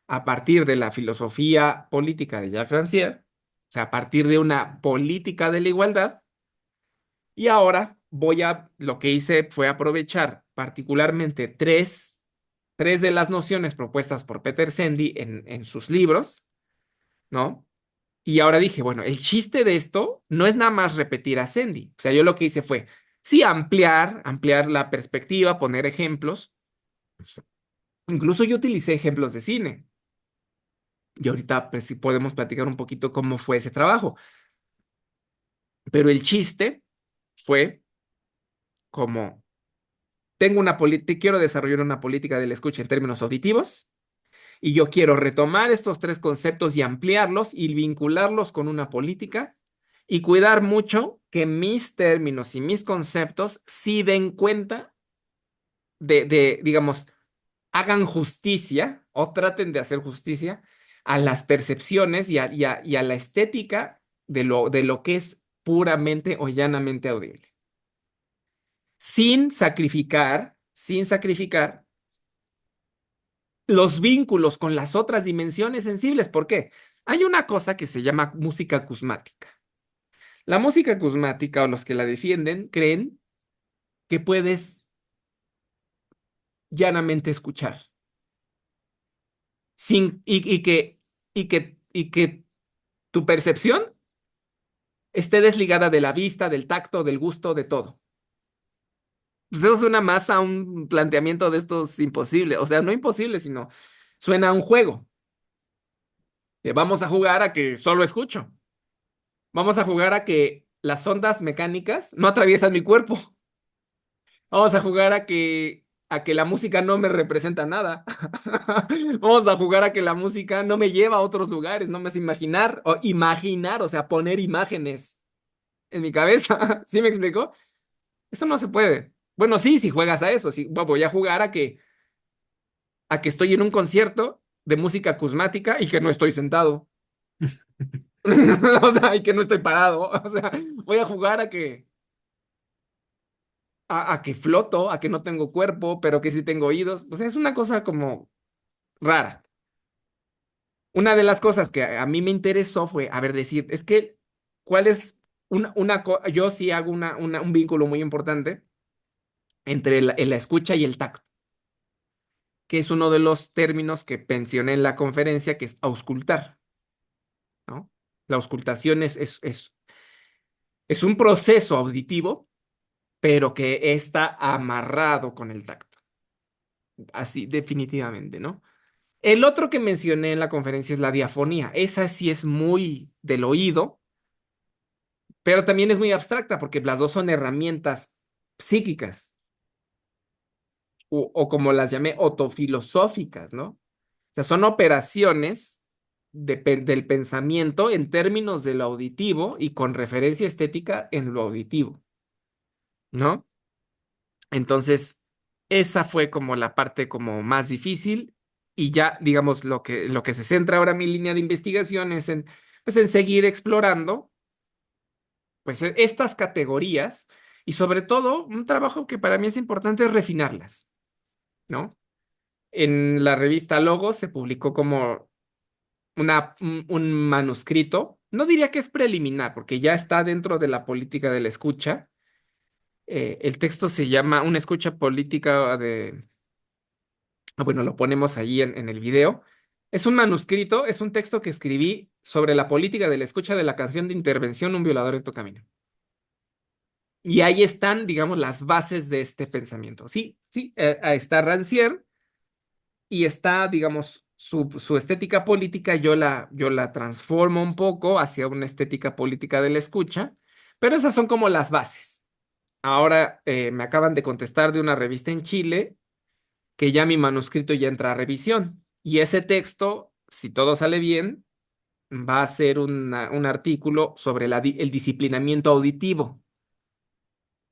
a partir de la filosofía política de Jacques Rancière, o sea, a partir de una política de la igualdad. Y ahora lo que hice fue aprovechar particularmente tres de las nociones propuestas por Peter Sendy en sus libros, ¿no? Y ahora dije, bueno, el chiste de esto no es nada más repetir a Sendy. O sea, yo lo que hice fue, sí, ampliar la perspectiva, poner ejemplos. Incluso yo utilicé ejemplos de cine. Y ahorita, pues, sí podemos platicar un poquito cómo fue ese trabajo. Pero el chiste fue como, quiero desarrollar una política de la escucha en términos auditivos. Y yo quiero retomar estos tres conceptos y ampliarlos y vincularlos con una política y cuidar mucho que mis términos y mis conceptos sí den cuenta digamos, hagan justicia o traten de hacer justicia a las percepciones y a la estética de lo que es puramente o llanamente audible. Sin sacrificar los vínculos con las otras dimensiones sensibles. ¿Por qué? Hay una cosa que se llama música acusmática. La música acusmática o los que la defienden creen que puedes llanamente escuchar y que tu percepción esté desligada de la vista, del tacto, del gusto, de todo. Pues eso suena más a un planteamiento de estos imposible, o sea, no imposible, sino suena a un juego. Vamos a jugar a que solo escucho. Vamos a jugar a que las ondas mecánicas no atraviesan mi cuerpo. Vamos a jugar a que la música no me representa nada. Vamos a jugar a que la música no me lleva a otros lugares, no me hace imaginar, o sea, poner imágenes en mi cabeza. ¿Sí me explico? Eso no se puede. Bueno, sí, si juegas a eso, sí, voy a jugar a que estoy en un concierto de música acusmática y que no estoy sentado. O sea, y que no estoy parado. O sea, voy a jugar a que floto, a que no tengo cuerpo, pero que sí tengo oídos. O sea, es una cosa como rara. Una de las cosas que a mí me interesó fue, a ver, decir, es que, ¿cuál es yo sí hago un vínculo muy importante entre la escucha y el tacto, que es uno de los términos que mencioné en la conferencia, que es auscultar, ¿no? La auscultación es un proceso auditivo, pero que está amarrado con el tacto, así definitivamente, ¿no? El otro que mencioné en la conferencia es la diafonía. Esa sí es muy del oído, pero también es muy abstracta porque las dos son herramientas psíquicas o como las llamé, otofilosóficas, ¿no? O sea, son operaciones del pensamiento en términos de lo auditivo y con referencia estética en lo auditivo, ¿no? Entonces, esa fue como la parte como más difícil y ya, digamos, lo que se centra ahora mi línea de investigación es pues, en seguir explorando, pues, estas categorías y sobre todo un trabajo que para mí es importante es refinarlas, ¿no? En la revista Logos se publicó como un manuscrito, no diría que es preliminar, porque ya está dentro de la política de la escucha. El texto se llama Una escucha política bueno, lo ponemos ahí en el video. Es un manuscrito, es un texto que escribí sobre la política de la escucha de la canción de intervención Un violador en tu camino. Y ahí están, digamos, las bases de este pensamiento. Sí, sí, ahí está Rancière y está, digamos, su estética política, yo la transformo un poco hacia una estética política de la escucha, pero esas son como las bases. Ahora me acaban de contestar de una revista en Chile que ya mi manuscrito ya entra a revisión. Y ese texto, si todo sale bien, va a ser un artículo sobre el disciplinamiento auditivo.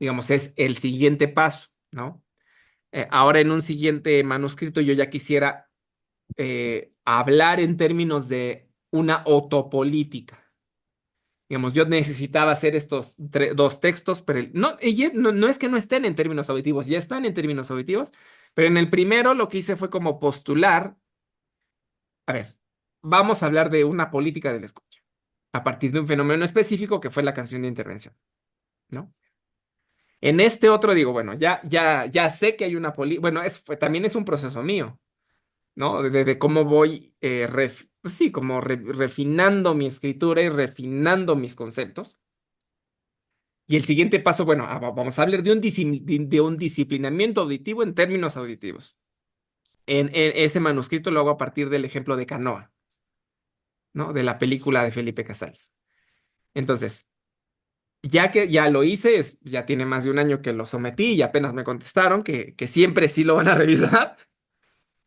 Digamos, es el siguiente paso, ¿no? Ahora en un siguiente manuscrito yo ya quisiera hablar en términos de una autopolítica. Digamos, yo necesitaba hacer estos dos textos, pero no es que no estén en términos auditivos, ya están en términos auditivos, pero en el primero lo que hice fue como postular, a ver, vamos a hablar de una política de la escucha, a partir de un fenómeno específico que fue la canción de intervención, ¿no? En este otro digo, bueno, ya sé que hay una política, bueno, también es un proceso mío, ¿no? De cómo voy, pues sí, como refinando mi escritura y refinando mis conceptos. Y el siguiente paso, bueno, vamos a hablar de un disciplinamiento auditivo en términos auditivos. En ese manuscrito lo hago a partir del ejemplo de Canoa, ¿no? De la película de Felipe Casals. Entonces, ya que ya lo hice, ya tiene más de un año que lo sometí y apenas me contestaron que siempre sí lo van a revisar.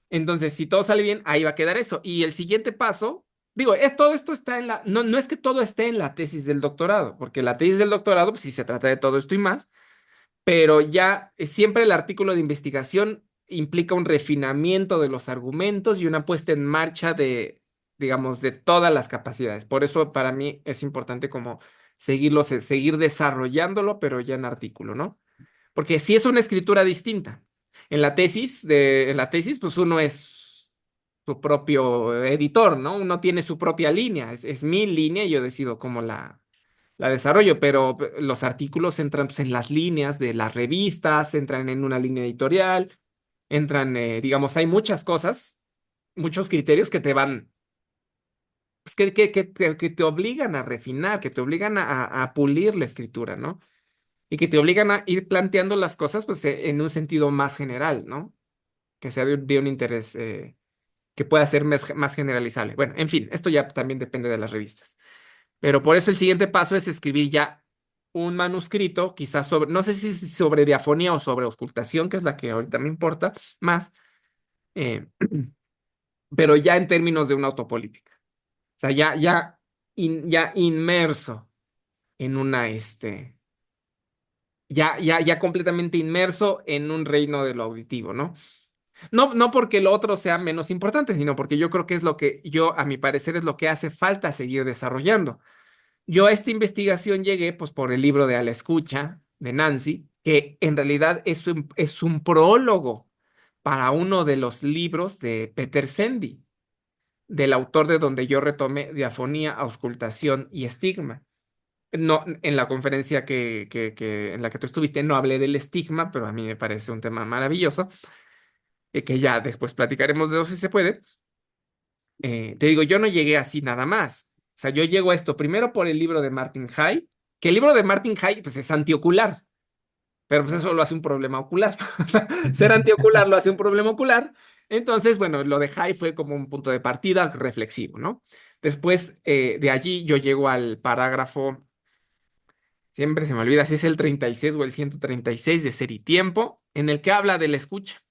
Entonces, si todo sale bien, ahí va a quedar eso. Y el siguiente paso, digo, todo esto está no es que todo esté en la tesis del doctorado, porque la tesis del doctorado, pues sí se trata de todo esto y más, pero ya siempre el artículo de investigación implica un refinamiento de los argumentos y una puesta en marcha de, digamos, de todas las capacidades. Por eso para mí es importante como seguir desarrollándolo, pero ya en artículo, ¿no? Porque sí es una escritura distinta. En la tesis, pues uno es su propio editor, ¿no? Uno tiene su propia línea, es mi línea y yo decido cómo la desarrollo, pero los artículos entran pues, en las líneas de las revistas, entran en una línea editorial, entran, digamos, hay muchas cosas, muchos criterios que te van, pues, que te obligan a refinar, que te obligan a pulir la escritura, ¿no? Y que te obligan a ir planteando las cosas, pues, en un sentido más general, ¿no? Que sea de un interés que pueda ser más generalizable. Bueno, en fin, esto ya también depende de las revistas. Pero por eso el siguiente paso es escribir ya un manuscrito, quizás sobre, no sé si sobre diafonía o sobre auscultación, que es la que ahorita me importa más, eh, pero ya en términos de una autopolítica. O sea, ya inmerso en ya completamente inmerso en un reino de lo auditivo, ¿no? No porque lo otro sea menos importante, sino porque yo creo que es lo que a mi parecer, es lo que hace falta seguir desarrollando. Yo a esta investigación llegué pues por el libro de A la Escucha de Nancy, que en realidad es un prólogo para uno de los libros de Peter Sendy, del autor de donde yo retomé diafonía, auscultación y estigma. No, en la conferencia en la que tú estuviste no hablé del estigma, pero a mí me parece un tema maravilloso, que ya después platicaremos de eso si se puede. Te digo, yo no llegué así nada más. O sea, yo llego a esto primero por el libro de Martin Hay, que el libro de Martin Hay pues es antiocular, pero pues eso lo hace un problema ocular. Ser antiocular lo hace un problema ocular. Entonces, bueno, lo de Hay fue como un punto de partida reflexivo, ¿no? Después de allí yo llego al parágrafo, siempre se me olvida si es el 36 o el 136 de Ser y Tiempo, en el que habla de la escucha.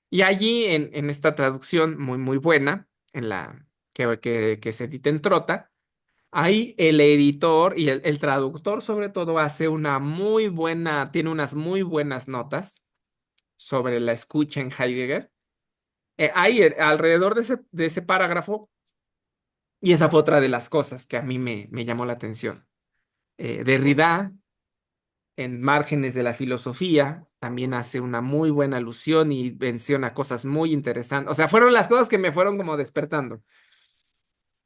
Y allí en esta traducción muy, muy buena, en la que se edita en Trota, ahí el editor y el traductor sobre todo tiene unas muy buenas notas sobre la escucha en Heidegger. Ahí alrededor de ese parágrafo, y esa fue otra de las cosas que a mí me llamó la atención. Derrida, en Márgenes de la Filosofía, también hace una muy buena alusión y menciona cosas muy interesantes. O sea, fueron las cosas que me fueron como despertando,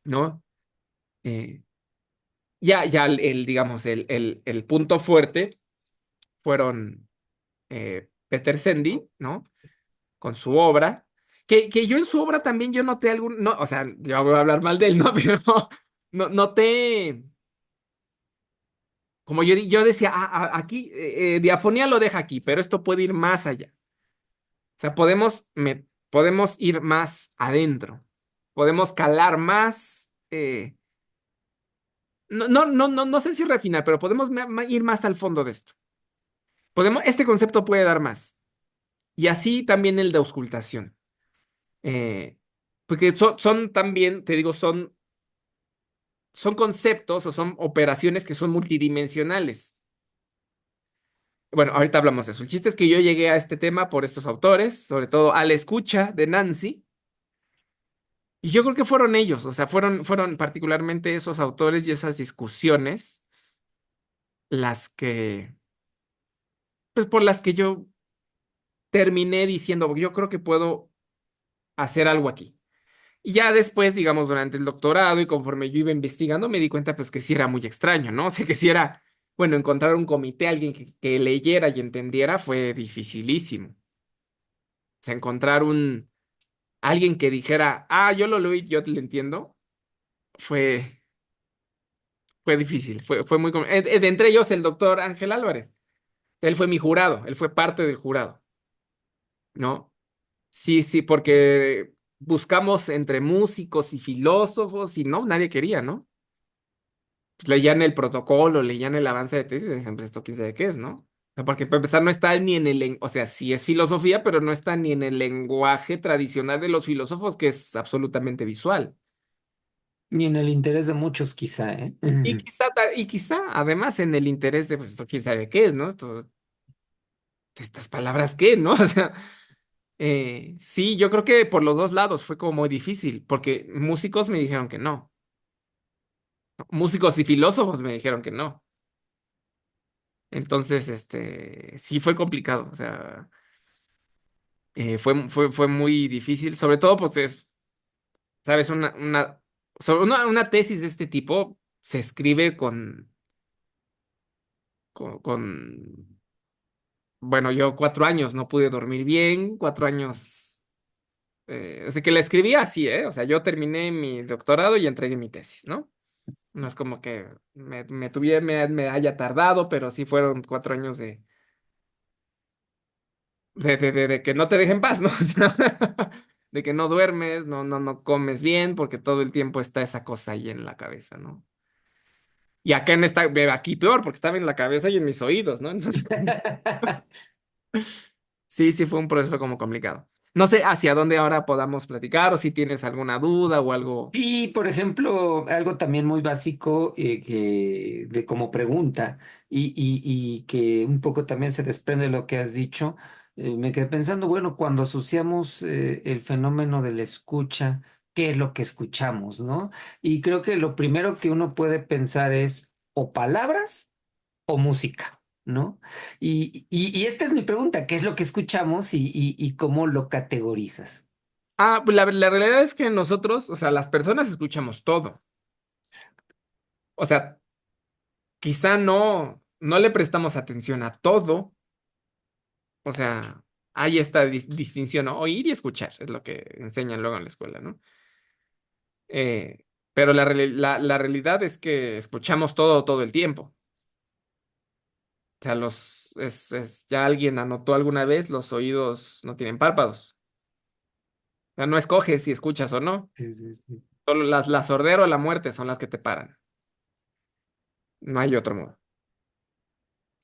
¿no? Eh, ya digamos, el punto fuerte fueron Peter Sendy, ¿no? Con su obra. Que yo en su obra también yo noté algún, no, o sea, yo voy a hablar mal de él, ¿no? Pero no, noté, como yo decía, aquí, diafonía lo deja aquí, pero esto puede ir más allá. O sea, podemos ir más adentro, podemos calar más, no sé si refinar, pero podemos ir más al fondo de esto. Este concepto puede dar más. Y así también el de auscultación. Eh, Porque son también, te digo, son conceptos o son operaciones que son multidimensionales. Bueno, ahorita hablamos de eso. El chiste es que yo llegué a este tema por estos autores, sobre todo a la escucha de Nancy, y yo creo que fueron ellos, o sea, fueron particularmente esos autores y esas discusiones las que, pues por las que yo terminé diciendo, yo creo que puedo hacer algo aquí. Y ya después, digamos, durante el doctorado y conforme yo iba investigando, me di cuenta pues que sí era muy extraño, ¿no? O sea, que sí era, bueno, encontrar un comité, alguien que leyera y entendiera fue dificilísimo. O sea, encontrar alguien que dijera, yo lo leí, yo lo entiendo, fue, fue difícil, fue muy... de entre ellos el doctor Ángel Álvarez. Él fue mi jurado, él fue parte del jurado, ¿no? Sí, sí, porque buscamos entre músicos y filósofos y no, nadie quería, ¿no? Pues, leían el protocolo, leían el avance de tesis y decían, pues esto quién sabe qué es, ¿no? O sea, porque para empezar no está ni en o sea, sí es filosofía, pero no está ni en el lenguaje tradicional de los filósofos, que es absolutamente visual. Ni en el interés de muchos, quizá, ¿eh? Y quizá, además, en el interés de, pues esto quién sabe qué es, ¿no? Estas palabras qué, ¿no? O sea, sí, yo creo que por los dos lados fue como muy difícil, porque músicos me dijeron que no. Músicos y filósofos me dijeron que no. Entonces, sí fue complicado, o sea, fue muy difícil, sobre todo, pues, sabes, una tesis de este tipo se escribe con, bueno, yo 4 años no pude dormir bien, 4 años, o sea, que la escribí así, ¿eh? O sea, yo terminé mi doctorado y entregué mi tesis, ¿no? No es como que me haya tardado, pero sí fueron 4 años de que no te dejen paz, ¿no? O sea, de que no duermes, no comes bien, porque todo el tiempo está esa cosa ahí en la cabeza, ¿no? Y acá aquí peor, porque estaba en la cabeza y en mis oídos, ¿no? Entonces, sí, fue un proceso como complicado. No sé hacia dónde ahora podamos platicar o si tienes alguna duda o algo. Y, por ejemplo, algo también muy básico de como pregunta y que un poco también se desprende de lo que has dicho, me quedé pensando, bueno, cuando asociamos el fenómeno de la escucha, ¿qué es lo que escuchamos, no? Y creo que lo primero que uno puede pensar es o palabras o música, ¿no? Y esta es mi pregunta, ¿qué es lo que escuchamos y cómo lo categorizas? Pues la realidad es que nosotros, o sea, las personas escuchamos todo. O sea, quizá no le prestamos atención a todo. O sea, hay esta distinción, ¿no? Oír y escuchar, es lo que enseñan luego en la escuela, ¿no? Pero la realidad es que escuchamos todo el tiempo. O sea, ya alguien anotó alguna vez, los oídos no tienen párpados. O sea, no escoges si escuchas o no. Sí, sí, sí. Solo la sordera o la muerte son las que te paran. No hay otro modo.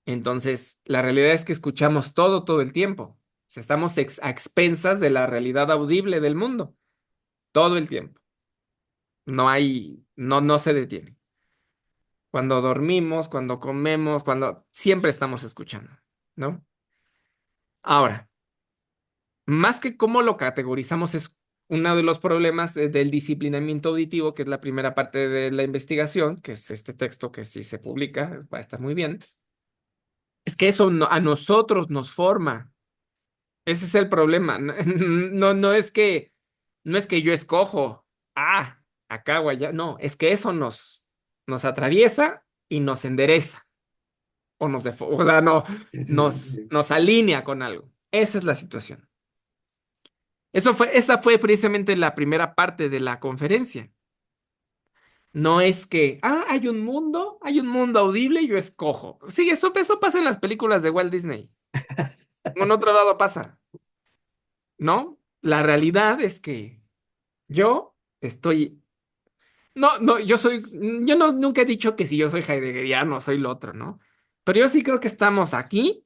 Entonces, la realidad es que escuchamos todo el tiempo. O sea, estamos a expensas de la realidad audible del mundo, todo el tiempo. No se detiene. Cuando dormimos, cuando comemos, siempre estamos escuchando, ¿no? Ahora, más que cómo lo categorizamos es uno de los problemas del disciplinamiento auditivo, que es la primera parte de la investigación, que es este texto que si se publica va a estar muy bien. Es que eso a nosotros nos forma. Ese es el problema. No es que yo escojo, acá o allá. No, es que eso nos atraviesa y nos endereza. O sea, no, Sí, sí, sí, nos, sí. nos alinea con algo. Esa es la situación. Esa fue precisamente la primera parte de la conferencia. No es que, hay un mundo audible y yo escojo. Sí, eso pasa en las películas de Walt Disney. En otro lado pasa, ¿no? La realidad es que yo estoy, yo no, nunca he dicho que si yo soy heideggeriano soy lo otro, ¿no? Pero yo sí creo que estamos aquí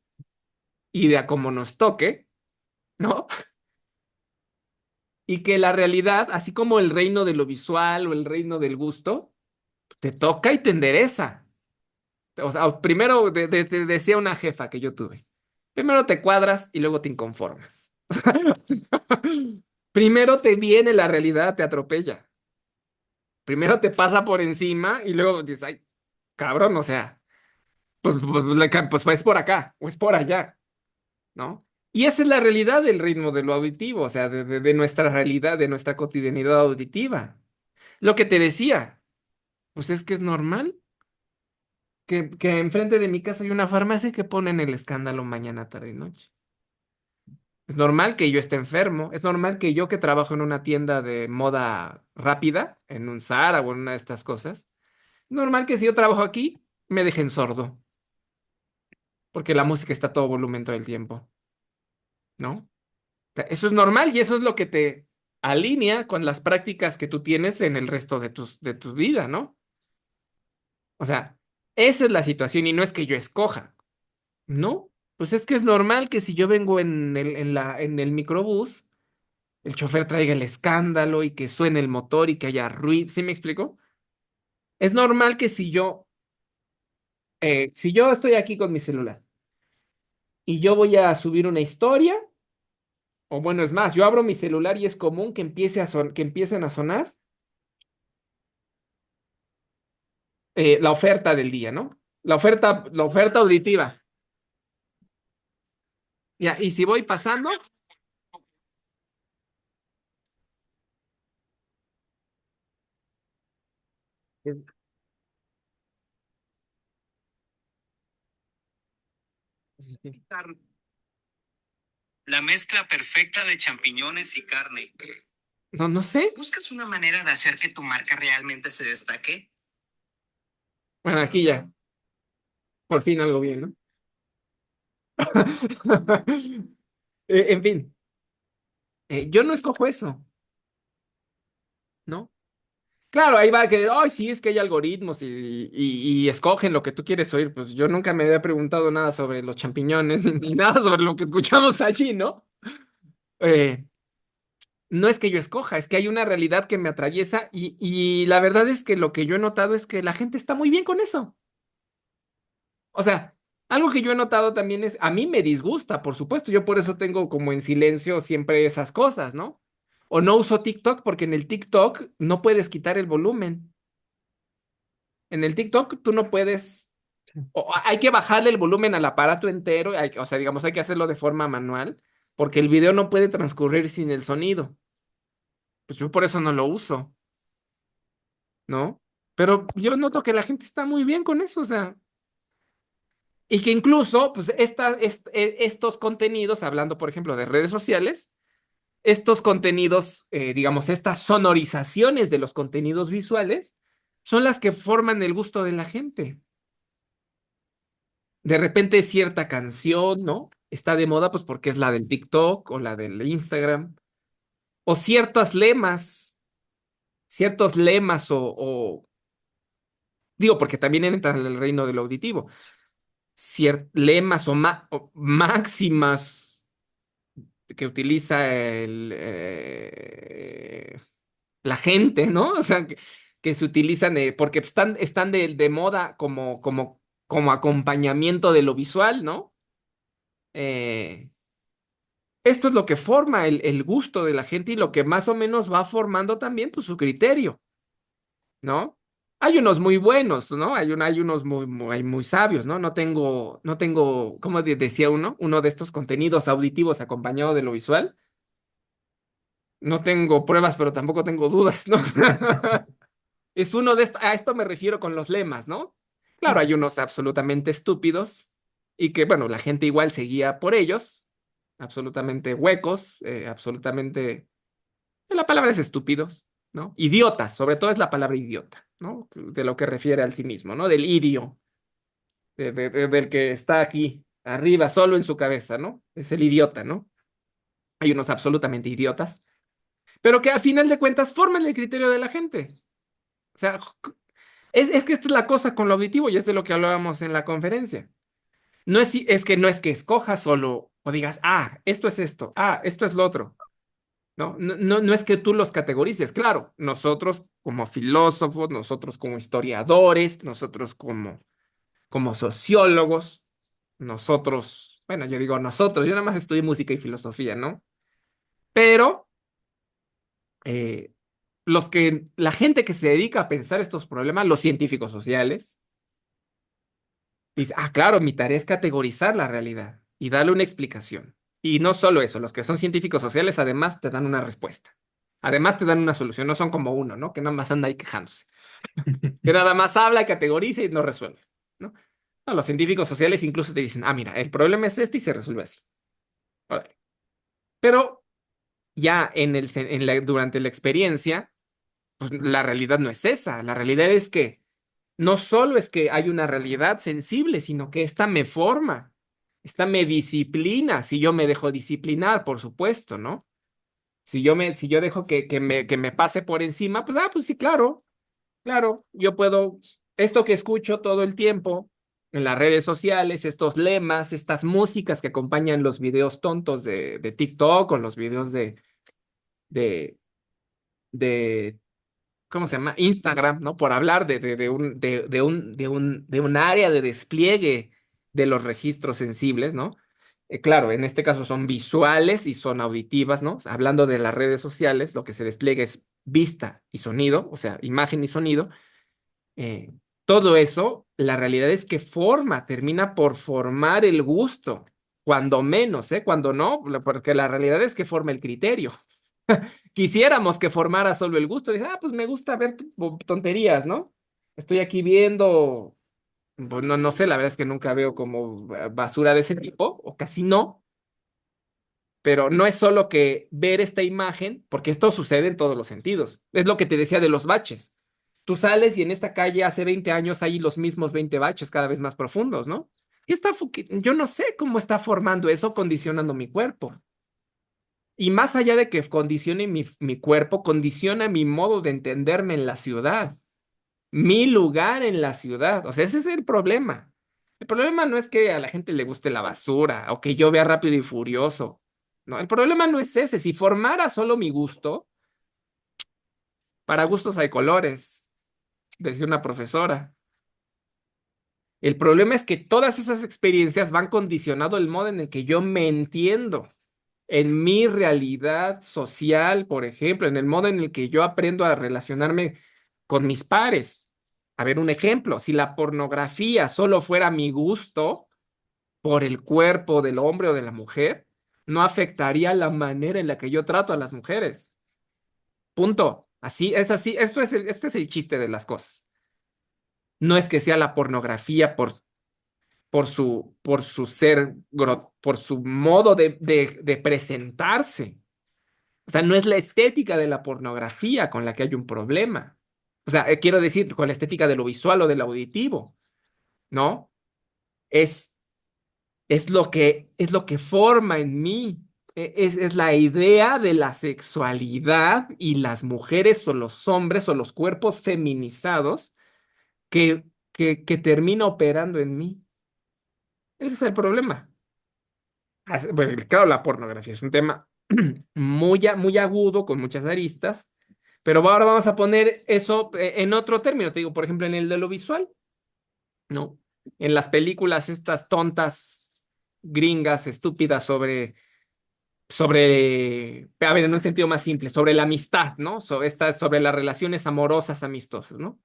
y de a como nos toque, ¿no? Y que la realidad, así como el reino de lo visual o el reino del gusto, te toca y te endereza. O sea, primero te decía una jefa que yo tuve. Primero te cuadras y luego te inconformas. Primero te viene la realidad, te atropella. Primero te pasa por encima y luego dices, ay, cabrón, o sea, pues es por acá o es por allá, ¿no? Y esa es la realidad del ritmo de lo auditivo, o sea, de nuestra realidad, de nuestra cotidianidad auditiva. Lo que te decía, pues es que es normal que enfrente de mi casa hay una farmacia que ponen el escándalo mañana, tarde y noche. Es normal que yo esté enfermo, es normal que yo que trabajo en una tienda de moda rápida, en un Zara o en una de estas cosas, es normal que si yo trabajo aquí, me dejen sordo, porque la música está a todo volumen todo el tiempo, ¿no? O sea, eso es normal y eso es lo que te alinea con las prácticas que tú tienes en el resto de tu vida, ¿no? O sea, esa es la situación y no es que yo escoja, ¿no? Pues es que es normal que si yo vengo en el microbús, el chofer traiga el escándalo y que suene el motor y que haya ruido. ¿Sí me explico? Es normal que si yo estoy aquí con mi celular y yo voy a subir una historia, o bueno, es más, yo abro mi celular y es común que que empiecen a sonar la oferta del día, ¿no? La oferta auditiva. Ya, y si voy pasando, La mezcla perfecta de champiñones y carne. no sé. ¿Buscas una manera de hacer que tu marca realmente se destaque? Bueno, aquí ya, por fin algo bien, ¿no? En fin, yo no escojo eso, ¿no? Claro, ahí va que, ay, sí, es que hay algoritmos y escogen lo que tú quieres oír. Pues yo nunca me había preguntado nada sobre los champiñones ni nada sobre lo que escuchamos allí, ¿no? Eh, no es que yo escoja, es que hay una realidad que me atraviesa y la verdad es que lo que yo he notado es que la gente está muy bien con eso. O sea, algo que yo he notado también es, a mí me disgusta, por supuesto, yo por eso tengo como en silencio siempre esas cosas, ¿no? O no uso TikTok porque en el TikTok no puedes quitar el volumen. En el TikTok tú no puedes, hay que bajarle el volumen al aparato entero, o sea, digamos, hay que hacerlo de forma manual, porque el video no puede transcurrir sin el sonido. Pues yo por eso no lo uso, ¿no? Pero yo noto que la gente está muy bien con eso, o sea, y que incluso, pues, estos contenidos, hablando, por ejemplo, de redes sociales, estos contenidos, digamos, estas sonorizaciones de los contenidos visuales, son las que forman el gusto de la gente. De repente cierta canción, ¿no? Está de moda pues porque es la del TikTok o la del Instagram, o ciertos lemas digo, porque también entran en el reino de lo auditivo, lemas o máximas que utiliza la gente, ¿no? O sea, que se utilizan porque están de moda como acompañamiento de lo visual, ¿no? Eh, Esto es lo que forma el gusto de la gente y lo que más o menos va formando también pues, su criterio, ¿no? Hay unos muy buenos, ¿no? Hay unos muy sabios, ¿no? No tengo, ¿cómo decía uno de estos contenidos auditivos acompañado de lo visual. No tengo pruebas, pero tampoco tengo dudas, ¿no? Es uno de estos, a esto me refiero con los lemas, ¿no? Claro, hay unos absolutamente estúpidos y que, bueno, la gente igual seguía por ellos, absolutamente huecos, absolutamente, la palabra es estúpidos, ¿no? Idiotas, sobre todo es la palabra idiota, ¿no? De lo que refiere al sí mismo, ¿no? Del idio, del que está aquí, arriba, solo en su cabeza, ¿no? Es el idiota, ¿no? Hay unos absolutamente idiotas, pero que a final de cuentas forman el criterio de la gente. O sea, es que esta es la cosa con lo auditivo y es de lo que hablábamos en la conferencia. No es que escojas solo o digas, esto es esto, esto es lo otro. No es que tú los categorices. Claro, nosotros como filósofos, nosotros como historiadores, nosotros como sociólogos, nosotros, bueno, yo digo nosotros, yo nada más estudié música y filosofía, ¿no? Pero eh, la gente que se dedica a pensar estos problemas, los científicos sociales, dice, claro, mi tarea es categorizar la realidad y darle una explicación. Y no solo eso, los que son científicos sociales además te dan una respuesta. Además te dan una solución, no son como uno, ¿no? Que nada más anda ahí quejándose. Que nada más habla, categoriza y no resuelve, ¿no? No, los científicos sociales incluso te dicen, mira, el problema es este y se resuelve así. Órale. Pero ya durante la experiencia, pues la realidad no es esa. La realidad es que no solo es que hay una realidad sensible, sino que esta me forma, esta me disciplina, si yo me dejo disciplinar, por supuesto, ¿no? Si yo dejo que me pase por encima, pues sí, claro, claro, yo puedo, esto que escucho todo el tiempo en las redes sociales, estos lemas, estas músicas que acompañan los videos tontos de TikTok o los videos de, de ¿cómo se llama? Instagram, ¿no? Por hablar de un área de despliegue de los registros sensibles, ¿no? Claro, en este caso son visuales y son auditivas, ¿no? Hablando de las redes sociales, lo que se despliega es vista y sonido, o sea, imagen y sonido. Eh, Todo eso, la realidad es que termina por formar el gusto, cuando menos, ¿eh? Cuando no, porque la realidad es que forma el criterio. Quisiéramos que formara solo el gusto. Dice, pues me gusta ver tonterías, ¿no? Estoy aquí viendo, pues no sé, la verdad es que nunca veo como basura de ese tipo, o casi no, pero no es solo que ver esta imagen, porque esto sucede en todos los sentidos. Es lo que te decía de los baches. Tú sales y en esta calle hace 20 años hay los mismos 20 baches cada vez más profundos, ¿no? Yo no sé cómo está formando eso, condicionando mi cuerpo. Y más allá de que condicione mi cuerpo, condiciona mi modo de entenderme en la ciudad, mi lugar en la ciudad. O sea, ese es el problema. El problema no es que a la gente le guste la basura o que yo vea Rápido y Furioso. No, el problema no es ese. Si formara solo mi gusto, para gustos hay colores, decía una profesora. El problema es que todas esas experiencias van condicionando el modo en el que yo me entiendo en mi realidad social, por ejemplo, en el modo en el que yo aprendo a relacionarme con mis pares. A ver, un ejemplo, si la pornografía solo fuera mi gusto por el cuerpo del hombre o de la mujer, no afectaría la manera en la que yo trato a las mujeres. Punto. Así es así. Este es el chiste de las cosas. No es que sea la pornografía por su por su modo de presentarse. O sea, no es la estética de la pornografía con la que hay un problema. O sea, quiero decir, con la estética de lo visual o del auditivo, ¿no? Es, es lo que forma en mí. Es la idea de la sexualidad y las mujeres o los hombres o los cuerpos feminizados que termina operando en mí. Ese es el problema. Bueno, claro, la pornografía es un tema muy agudo, con muchas aristas, pero ahora vamos a poner eso en otro término, te digo, por ejemplo, en el de lo visual, ¿no? En las películas estas tontas, gringas, estúpidas a ver, en un sentido más simple, sobre la amistad, ¿no? Sobre las relaciones amorosas amistosas, ¿no?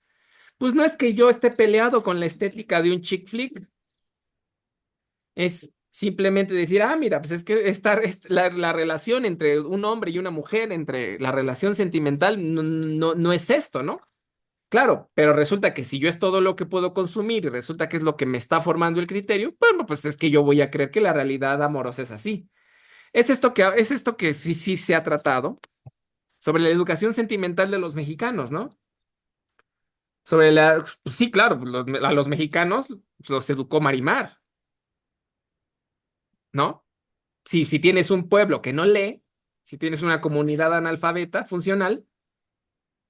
Pues no es que yo esté peleado con la estética de un chick flick, es simplemente decir, mira, pues es que la relación entre un hombre y una mujer, entre la relación sentimental, no es esto, ¿no? Claro, pero resulta que si yo es todo lo que puedo consumir y resulta que es lo que me está formando el criterio, bueno, pues es que yo voy a creer que la realidad amorosa es así. Es esto que sí se ha tratado sobre la educación sentimental de los mexicanos, ¿no? Sobre pues sí, claro, a los mexicanos los educó Marimar, ¿no? Si tienes un pueblo que no lee, si tienes una comunidad analfabeta funcional,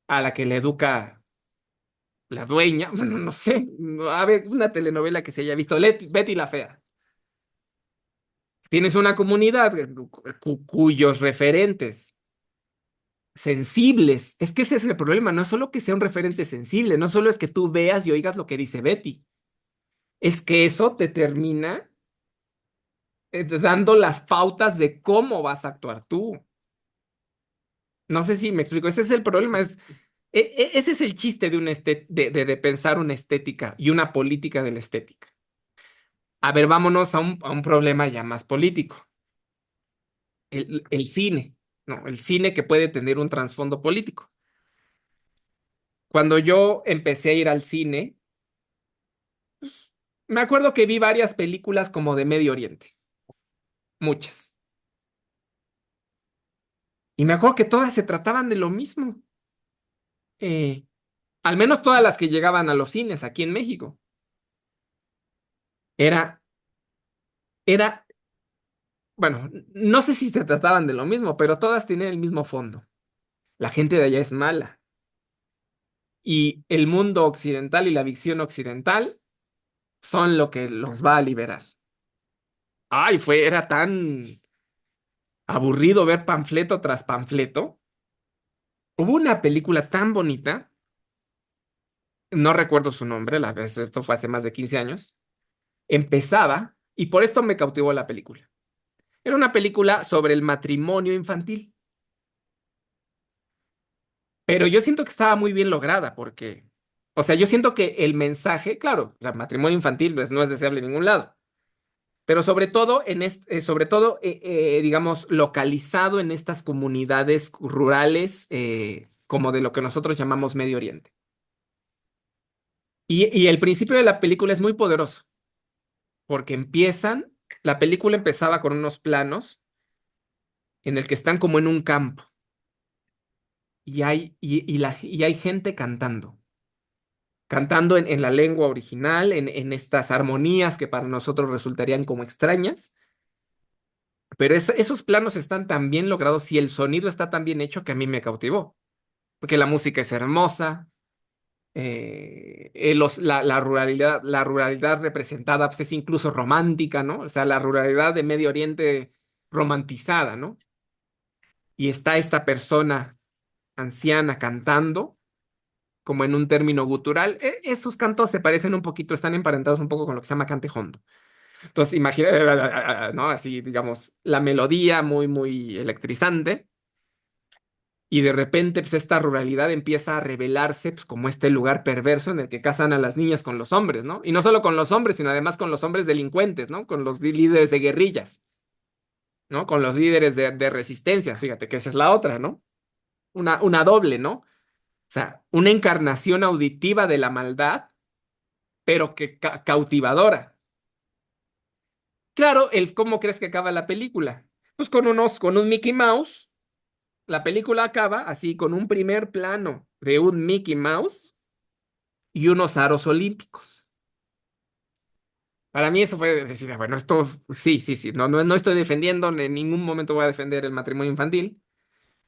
a la que le educa la dueña, bueno, no sé, a ver, una telenovela que se haya visto, Betty la Fea. Tienes una comunidad cuyos referentes sensibles, es que ese es el problema, no es solo que sea un referente sensible, no solo es que tú veas y oigas lo que dice Betty, es que eso te termina dando las pautas de cómo vas a actuar tú. No sé si me explico, ese es el problema, ese es el chiste de, de pensar una estética y una política de la estética. A ver, vámonos a un problema ya más político, el cine, ¿no? El cine que puede tener un trasfondo político. Cuando yo empecé a ir al cine, pues, me acuerdo que vi varias películas como de Medio Oriente, muchas. Y me acuerdo que todas se trataban de lo mismo. Eh, Al menos todas las que llegaban a los cines aquí en México. Era, era, bueno, no sé si se trataban de lo mismo, pero todas tenían el mismo fondo. La gente de allá es mala. Y el mundo occidental y la visión occidental son lo que los va a liberar. Ay, era tan aburrido ver panfleto tras panfleto. Hubo una película tan bonita, no recuerdo su nombre, la vez, esto fue hace más de 15 años. Empezaba, y por esto me cautivó la película. Era una película sobre el matrimonio infantil. Pero yo siento que estaba muy bien lograda porque, o sea, yo siento que el mensaje, claro, el matrimonio infantil pues, no es deseable en ningún lado, pero sobre todo digamos, localizado en estas comunidades rurales, como de lo que nosotros llamamos Medio Oriente. Y el principio de la película es muy poderoso, porque la película empezaba con unos planos en el que están como en un campo y hay gente cantando en la lengua original, en estas armonías que para nosotros resultarían como extrañas, pero esos planos están tan bien logrados y el sonido está tan bien hecho que a mí me cautivó, porque la música es hermosa, la ruralidad representada pues, es incluso romántica, ¿no? O sea, la ruralidad de Medio Oriente romantizada, ¿no? Y está esta persona anciana cantando como en un término gutural. Esos cantos se parecen un poquito, están emparentados un poco con lo que se llama cante hondo. Entonces, imagina, ¿no? Así, digamos, la melodía muy electrizante. Y de repente, pues esta ruralidad empieza a revelarse, pues como este lugar perverso en el que casan a las niñas con los hombres, ¿no? Y no solo con los hombres, sino además con los hombres delincuentes, ¿no? Con los líderes de guerrillas, ¿no? Con los líderes de resistencia, fíjate que esa es la otra, ¿no? Una doble, ¿no? O sea, una encarnación auditiva de la maldad, pero que cautivadora. Claro, ¿cómo crees que acaba la película? Pues con un Mickey Mouse. La película acaba así, con un primer plano de un Mickey Mouse y unos aros olímpicos. Para mí eso fue decir, bueno, esto sí, no estoy defendiendo, en ningún momento voy a defender el matrimonio infantil,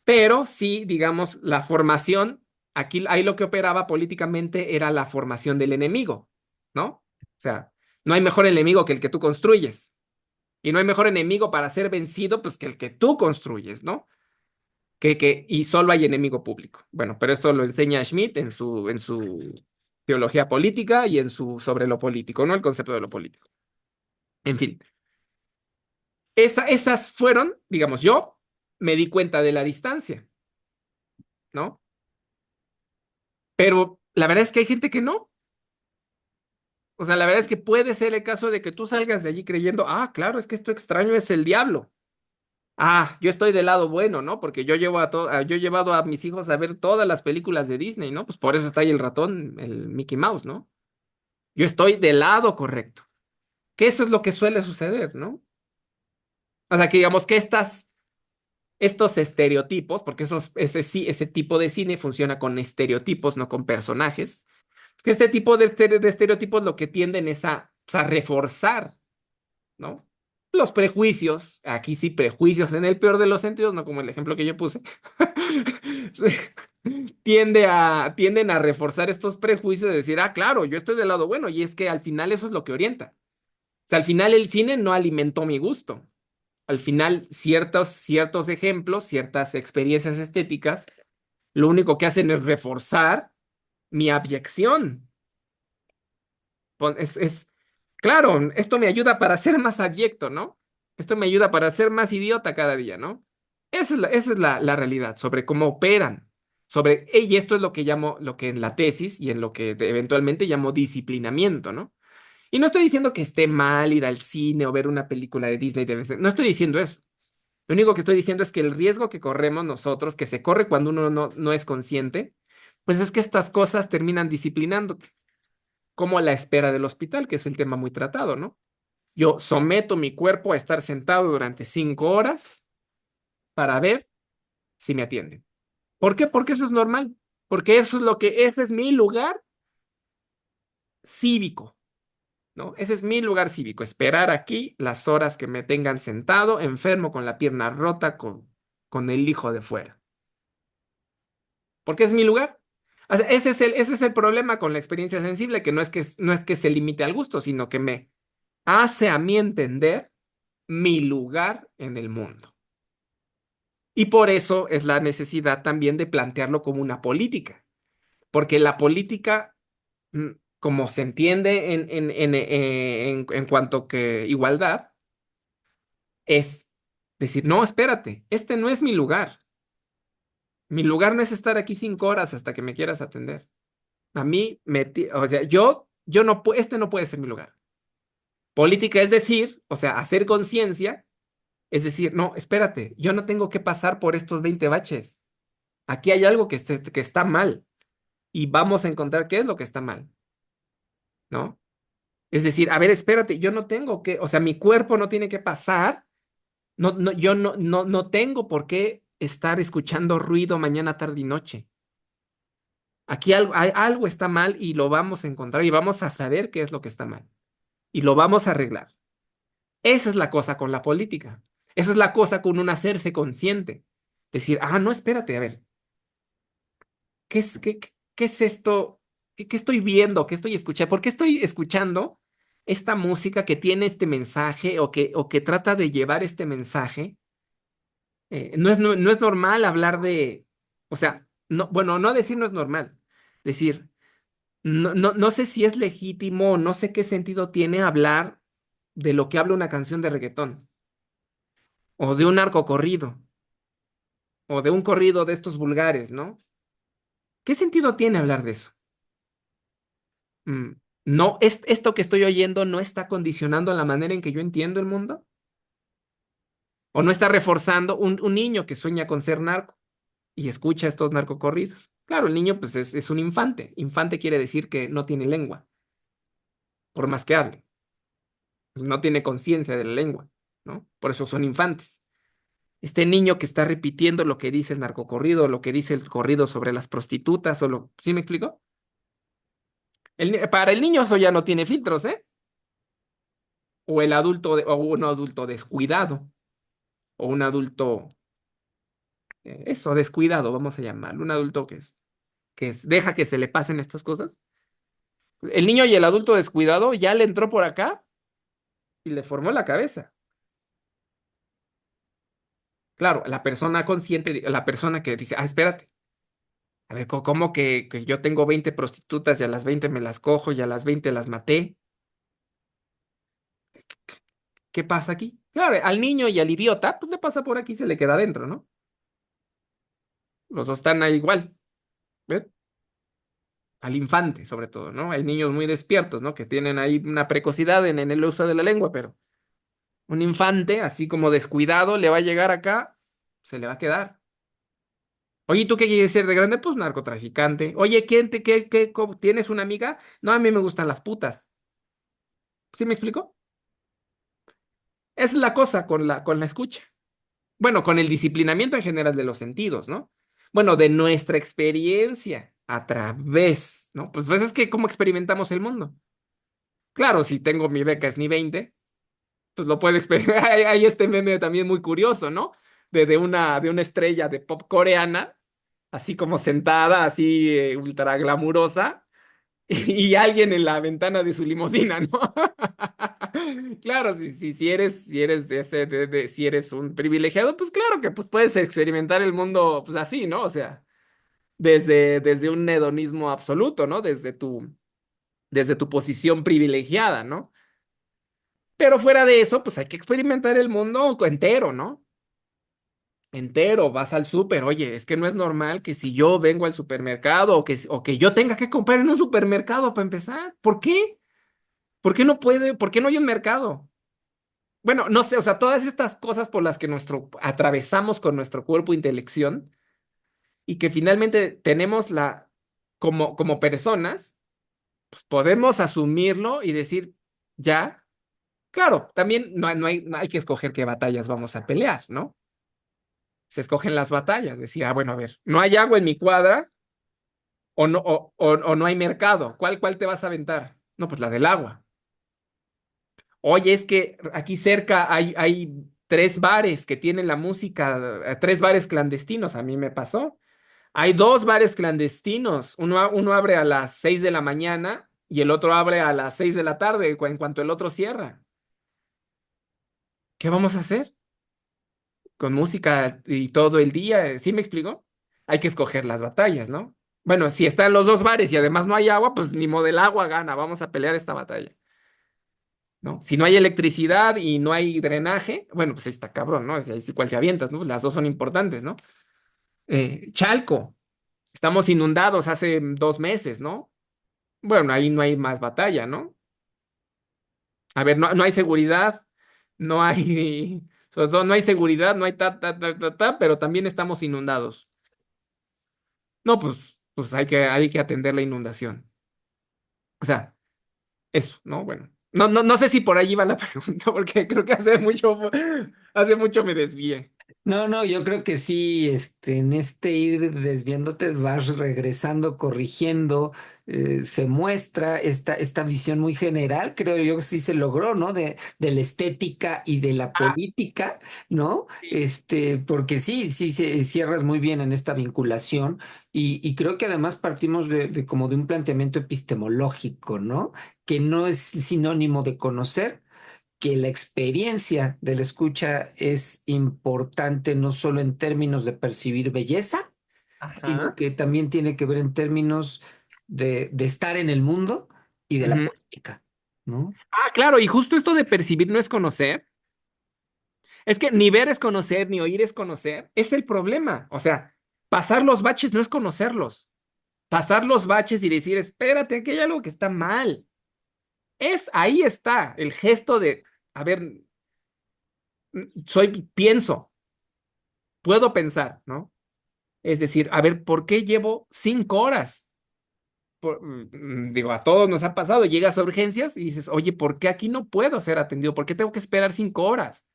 pero sí, digamos, la formación, aquí ahí lo que operaba políticamente era la formación del enemigo, ¿no? O sea, no hay mejor enemigo que el que tú construyes. Y no hay mejor enemigo para ser vencido, pues que el que tú construyes, ¿no? Y solo hay enemigo público. Bueno, pero esto lo enseña Schmidt en su teología política y sobre lo político, ¿no? El concepto de lo político. En fin, esas fueron, digamos, yo me di cuenta de la distancia, ¿no? Pero la verdad es que hay gente que no. O sea, la verdad es que puede ser el caso de que tú salgas de allí creyendo, ah, claro, es que esto extraño es el diablo. Ah, yo estoy del lado bueno, ¿no? Porque yo he llevado a mis hijos a ver todas las películas de Disney, ¿no? Pues por eso está ahí el ratón, el Mickey Mouse, ¿no? Yo estoy del lado correcto. Que eso es lo que suele suceder, ¿no? O sea, que digamos que estos estereotipos, porque ese tipo de cine funciona con estereotipos, no con personajes. Es que este tipo de estereotipos lo que tienden es pues, a reforzar, ¿no? Los prejuicios, aquí sí, prejuicios en el peor de los sentidos, no como el ejemplo que yo puse, tienden a reforzar estos prejuicios de decir, ah, claro, yo estoy del lado bueno, y es que al final eso es lo que orienta. O sea, al final el cine no alimentó mi gusto. Al final, ciertos ejemplos, ciertas experiencias estéticas, lo único que hacen es reforzar mi abyección. Claro, esto me ayuda para ser más abyecto, ¿no? Esto me ayuda para ser más idiota cada día, ¿no? Esa es la realidad sobre cómo operan. Y esto es lo que llamo, lo que en la tesis y en lo que eventualmente llamo disciplinamiento, ¿no? Y no estoy diciendo que esté mal ir al cine o ver una película de Disney de vez no estoy diciendo eso. Lo único que estoy diciendo es que el riesgo que corremos nosotros, que se corre cuando uno no es consciente, pues es que estas cosas terminan disciplinando, como a la espera del hospital, que es el tema muy tratado, ¿no? Yo someto mi cuerpo a estar sentado durante 5 horas para ver si me atienden. ¿Por qué? Porque eso es normal. Porque ese es mi lugar cívico, ¿no? Ese es mi lugar cívico. Esperar aquí las horas que me tengan sentado, enfermo, con la pierna rota, con el hijo de fuera. Porque es mi lugar. O sea, ese es el problema con la experiencia sensible, que no es que se limite al gusto, sino que me hace a mí entender mi lugar en el mundo. Y por eso es la necesidad también de plantearlo como una política, porque la política, mm, como se entiende en cuanto que igualdad, es decir, no, espérate, este no es mi lugar. Mi lugar no es estar aquí 5 horas hasta que me quieras atender. A mí, o sea, yo no, este no puede ser mi lugar. Política es decir, o sea, hacer conciencia, es decir, no, espérate, yo no tengo que pasar por estos 20 baches. Aquí hay algo que está mal y vamos a encontrar qué es lo que está mal, ¿no? Es decir, a ver, espérate, yo no tengo que, o sea, mi cuerpo no tiene que pasar, yo no tengo por qué estar escuchando ruido mañana, tarde y noche. Aquí algo está mal y lo vamos a encontrar y vamos a saber qué es lo que está mal y lo vamos a arreglar. Esa es la cosa con la política. Esa es la cosa con un hacerse consciente. Decir, ah, no, espérate, a ver, ¿qué es esto? ¿Qué estoy viendo? ¿Qué estoy escuchando? ¿Por qué estoy escuchando esta música que tiene este mensaje o que trata de llevar este mensaje? No es normal hablar de, o sea, no, bueno, no decir no es normal, decir, no sé si es legítimo, no sé qué sentido tiene hablar de lo que habla una canción de reggaetón o de un narcocorrido o de un corrido de estos vulgares, ¿no? ¿Qué sentido tiene hablar de eso? Mm, No, esto que estoy oyendo no está condicionando la manera en que yo entiendo el mundo o no está reforzando un niño que sueña con ser narco y escucha estos narcocorridos. Claro, el niño pues es un infante. Infante quiere decir que no tiene lengua, por más que hable. No tiene conciencia de la lengua, ¿no? Por eso son infantes. Este niño que está repitiendo lo que dice el narcocorrido, lo que dice el corrido sobre las prostitutas, ¿sí me explico? Para el niño eso ya no tiene filtros, ¿eh? O un adulto descuidado, o un adulto, eso, descuidado, vamos a llamarlo, un adulto deja que se le pasen estas cosas. El niño y el adulto descuidado ya le entró por acá y le formó la cabeza. Claro, la persona consciente, la persona que dice, ah, espérate, a ver, ¿cómo que yo tengo 20 prostitutas y a las 20 me las cojo y a las 20 las maté? ¿Qué pasa aquí? Claro, al niño y al idiota, pues le pasa por aquí y se le queda adentro, ¿no? Los dos están ahí igual, ¿ves? Al infante, sobre todo, ¿no? Hay niños muy despiertos, ¿no? Que tienen ahí una precocidad en el uso de la lengua, pero un infante, así como descuidado, le va a llegar acá, se le va a quedar. Oye, ¿tú qué quieres ser de grande? Pues narcotraficante. Oye, ¿tienes una amiga? No, a mí me gustan las putas. ¿Sí me explico? es la cosa con la escucha. Bueno, con el disciplinamiento en general de los sentidos, ¿no? Bueno, de nuestra experiencia a través, ¿no? Pues es que cómo experimentamos el mundo. Claro, si tengo mi beca es ni 20, pues lo puedo experimentar. Hay este meme también muy curioso, ¿no? De una estrella de pop coreana, así como sentada, así ultra glamurosa, y alguien en la ventana de su limusina, ¿no? Claro, si eres si eres un privilegiado, pues claro que pues puedes experimentar el mundo pues así, ¿no? O sea, desde un hedonismo absoluto, ¿no? Desde tu posición privilegiada, ¿no? Pero fuera de eso, pues hay que experimentar el mundo entero, ¿no? Entero, vas al súper, oye, es que no es normal que si yo vengo al supermercado o que yo tenga que comprar en un supermercado para empezar. ¿Por qué? ¿Por qué no puede? ¿Por qué no hay un mercado? Bueno, no sé, o sea, todas estas cosas por las que atravesamos con nuestro cuerpo intelección y que finalmente tenemos como personas, pues podemos asumirlo y decir, ya, claro, también no hay que escoger qué batallas vamos a pelear, ¿no? Se escogen las batallas, decir, ah, bueno, a ver, no hay agua en mi cuadra o no hay mercado, ¿cuál te vas a aventar? No, pues la del agua. Oye, es que aquí cerca hay tres bares que tienen la música, tres bares clandestinos, a mí me pasó. Hay dos bares clandestinos, uno abre a las 6 de la mañana y el otro abre a las 6 de la tarde, en cuanto el otro cierra. ¿Qué vamos a hacer? Con música y todo el día, ¿sí me explico? Hay que escoger las batallas, ¿no? Bueno, si están los dos bares y además no hay agua, pues ni modo el agua gana, vamos a pelear esta batalla. ¿No? Si no hay electricidad y no hay drenaje, bueno, pues ahí está cabrón, ¿no? Ahí sí cuál te avientas, ¿no? Pues las dos son importantes, ¿no? Chalco, estamos inundados hace 2 meses, ¿no? Bueno, ahí no hay más batalla, ¿no? A ver, no hay seguridad, no hay, sobre todo no hay seguridad, no hay pero también estamos inundados. No, pues hay que atender la inundación. O sea, eso, ¿no? Bueno, no sé si por ahí va la pregunta, porque creo que hace mucho me desvié. No, no, yo creo que sí, en este ir desviándote vas regresando, corrigiendo, se muestra esta visión muy general, creo yo que sí se logró, ¿no? De la estética y de la Ah, política, ¿no? sí. Porque sí, sí, cierras muy bien en esta vinculación y creo que además partimos de como de un planteamiento epistemológico, ¿no? Que no es sinónimo de conocer, que la experiencia de la escucha es importante no solo en términos de percibir belleza, sino Ajá. que también tiene que ver en términos de estar en el mundo y de la Ujú. política, ¿no? Ah, claro, y justo esto de percibir no es conocer. Es que ni ver es conocer, ni oír es conocer. Es el problema. O sea, pasar los baches no es conocerlos. Pasar los baches y decir, espérate, aquí hay algo que está mal. Ahí está el gesto de, a ver, pienso, puedo pensar, ¿no? Es decir, a ver, ¿por qué llevo 5 horas? Digo, a todos nos ha pasado, llegas a urgencias y dices, oye, ¿por qué aquí no puedo ser atendido? ¿Por qué tengo que esperar 5 horas?